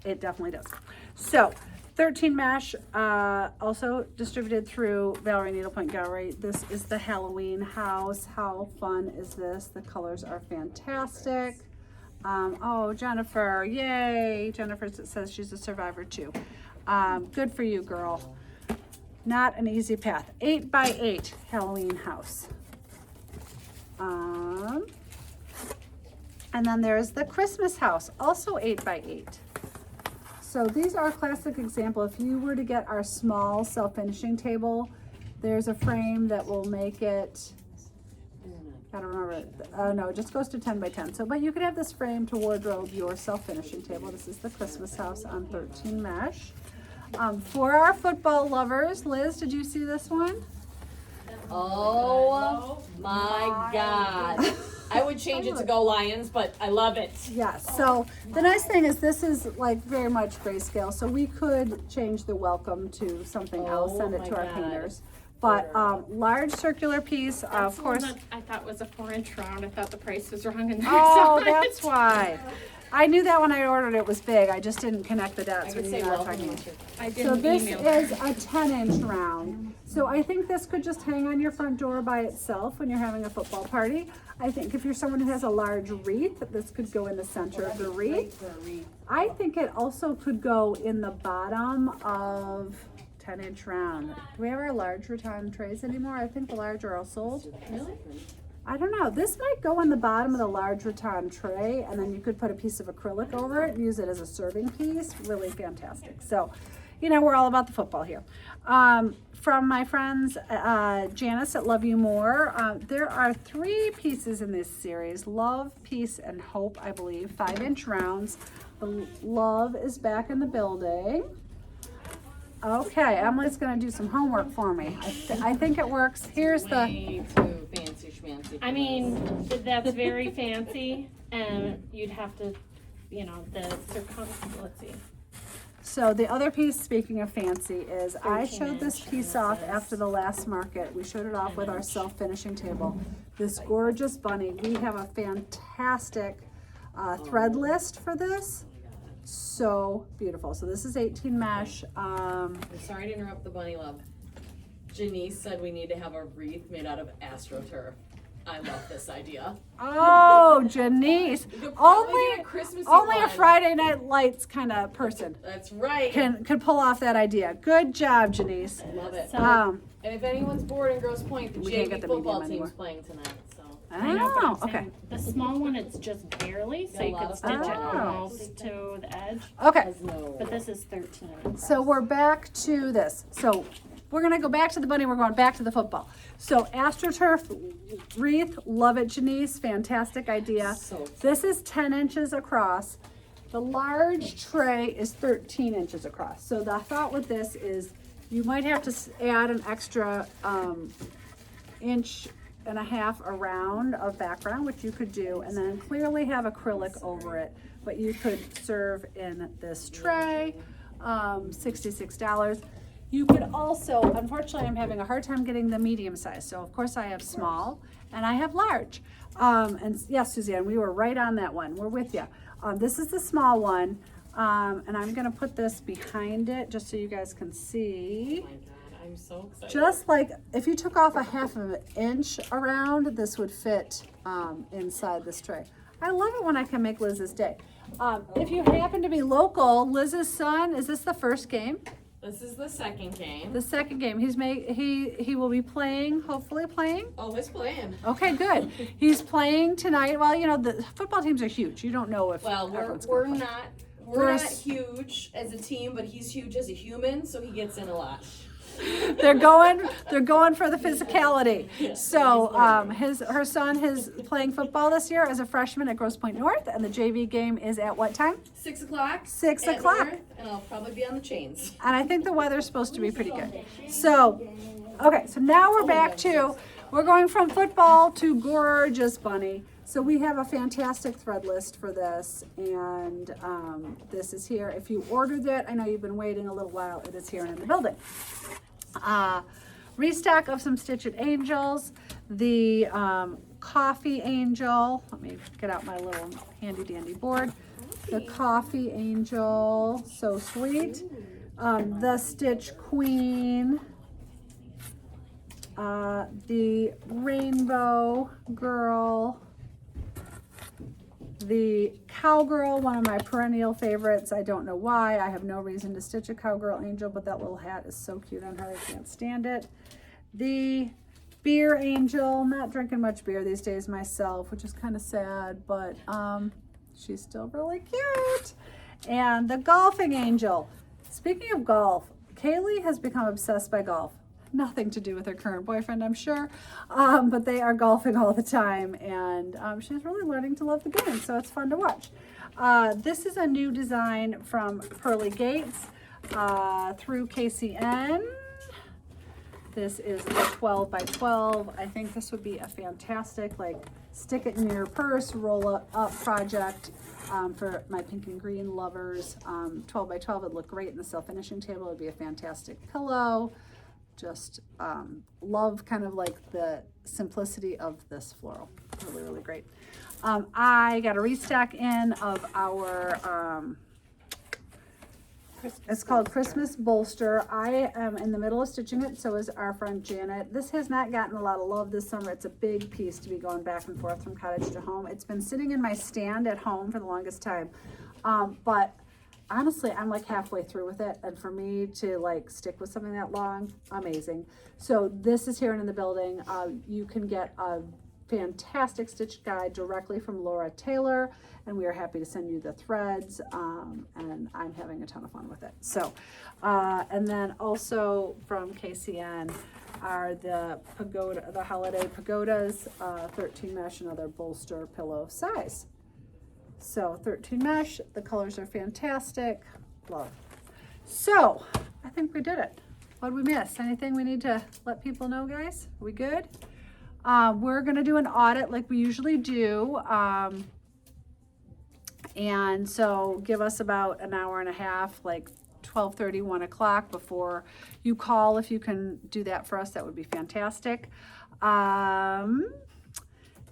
it definitely does. So 13 mesh, also distributed through Valerie Needlepoint Gallery. This is the Halloween house. How fun is this? The colors are fantastic. Oh, Jennifer, yay. Jennifer says she's a survivor too. Good for you, girl. Not an easy path. 8x8 Halloween house. And then there's the Christmas house, also 8x8. So these are a classic example. If you were to get our small self-finishing table, there's a frame that will make it, I don't remember, no, it just goes to 10x10. So, but you could have this frame to wardrobe your self-finishing table. This is the Christmas house on 13 mesh. For our football lovers, Liz, did you see this one? Oh my God. I would change it to Go Lions, but I love it. Yes, so the nice thing is this is like very much grayscale, so we could change the welcome to something else, send it to our painters. But large circular piece, That's of the course. one that I thought was a 4-inch round. I thought the price was wrong in there. Oh, so that's why. I knew that when I ordered it was big. I just didn't connect the I dots could when say you were welcome talking. to. I So didn't this email is her. a 10-inch round. So I think this could just hang on your front door by itself when you're having a football party. I think if you're someone who has a large wreath, this could go in the center of the wreath. I think it also could go in the bottom of 10-inch round. Do we have our large rattan trays anymore? I think the large are all sold. Really? I don't know. This might go in the bottom of the large rattan tray, and then you could put a piece of acrylic over it and use it as a serving piece. Really fantastic. So, you know, we're all about the football here. From my friends Janice at Love You More, there are 3 pieces in this series: Love, Peace, and Hope, I believe. 5-inch rounds. The Love is back in the building. Okay, Emily's going to do some homework for me. I think it works. Here's the... Way too fancy schmancy. I mean, that's very fancy, and you'd have to, you know, the circumference. Let's see. So the other piece, speaking of fancy, is I 13 showed this inch, piece and off this is- after the last market. We showed it off with our self-finishing table. This gorgeous bunny. We have a fantastic thread list for this. So beautiful. So this is 18 mesh. I'm sorry to interrupt the bunny love. Janice said we need to have a wreath made out of AstroTurf. I love this idea. Oh, Janice. You could probably Only get a Christmassy only a one. Friday Night Lights kind of person That's right. could pull off that idea. Good job, Janice. Love it. So, Um, And if anyone's bored in Grosse Pointe, the We can't JV get the football medium team's anymore. playing tonight. So I know, but I'm oh, okay. saying the small one, it's just barely, so Got a you lot could of stitch it Oh. almost to the edge. Okay. has no. But this is 13. So we're back to this. So we're gonna go back to the bunny. We're going back to the football. So AstroTurf wreath, love it, Janice. Fantastic idea. So This is 10 inches across. The large tray is 13 inches across. So the thought with this is you might have to add an extra 1.5 inches around of background, which you could do, and then clearly have acrylic over it. But you could serve in this tray, $66. You could also, unfortunately, I'm having a hard time getting the medium size. So of course I have small and I have large. And yes, Suzanne, we were right on that one. We're with you. This is the small one. And I'm gonna put this behind it just so you guys can see. oh my God, I'm so excited. Just like if you took off a 1/2 inch around, this would fit inside this tray. I love it when I can make Liz's day. If you happen to be local, Liz's son, is this the first game? This is the second game. The second game. He will be playing, hopefully playing. Oh, he's playing. Okay, good. He's playing tonight. Well, you know, the football teams are huge. You don't know if Well, everyone's we're gonna play. not We're we're a not s- huge as a team, but he's huge as a human, so he gets in a lot. They're going for the physicality. So her son is playing football this year as a freshman at Grosse Pointe North, and the JV game is at what time? 6 o'clock. 6 at o'clock. North, and I'll probably be on the chains. And I think the weather's supposed to be pretty good. So, okay, so now we're back to, we're going from football to gorgeous bunny. So we have a fantastic thread list for this, and this is here. If you ordered it, I know you've been waiting a little while, it is here and in the building. Restock of some Stitch It Angels, the coffee angel. Let me get out my little handy dandy board. The coffee angel, so sweet. The Stitch Queen, the rainbow girl, the cowgirl, one of my perennial favorites. I don't know why. I have no reason to stitch a cowgirl angel, but that little hat is so cute on her. I can't stand it. The beer angel. Not drinking much beer these days myself, which is kind of sad, but she's still really cute. And the golfing angel. Speaking of golf, Kaylee has become obsessed by golf. Nothing to do with her current boyfriend, I'm sure, but they are golfing all the time, and she's really learning to love the game, so it's fun to watch. This is a new design from Pearly Gates through KCN. This is a 12 by 12. I think this would be a fantastic, like, stick it in your purse, roll up project for my pink and green lovers. 12 by 12 would look great in the self-finishing table. It would be a fantastic pillow. Just love kind of like the simplicity of this floral. Really, really great. I got a restock in of our, it's called Christmas Bolster. I am in the middle of stitching it, so is our friend Janet. This has not gotten a lot of love this summer. It's a big piece to be going back and forth from cottage to home. It's been sitting in my stand at home for the longest time, but honestly, I'm like halfway through with it, and for me to like stick with something that long, amazing. So this is here and in the building. You can get a fantastic stitch guide directly from Laura Taylor, and we are happy to send you the threads, and I'm having a ton of fun with it. So, and then also from KCN are the pagoda, the holiday pagodas, 13 mesh, another bolster pillow size. So 13 mesh, the colors are fantastic, love. So I think we did it. What did we miss? Anything we need to let people know, guys? Are we good? We're gonna do an audit like we usually do. And so give us about an hour and a half, like 12:30, 1 o'clock before you call. If you can do that for us, that would be fantastic.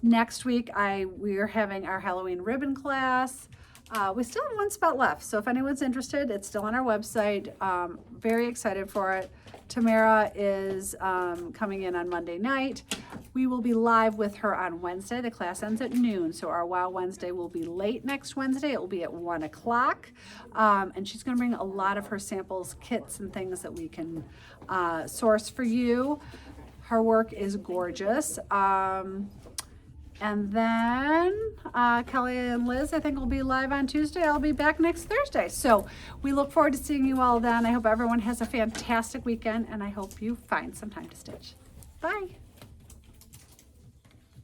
Next week, we are having our Halloween ribbon class. We still have one spot left, so if anyone's interested, it's still on our website. Very excited for it. Tamara is coming in on Monday night. We will be live with her on Wednesday. The class ends at noon, so our Wow Wednesday will be late next Wednesday. It will be at 1 o'clock, and she's going to bring a lot of her samples, kits, and things that we can source for you. Her work is gorgeous. And then Kelly and Liz, I think, will be live on Tuesday. I'll be back next Thursday. So we look forward to seeing you all then. I hope everyone has a fantastic weekend, and I hope you find some time to stitch. Bye.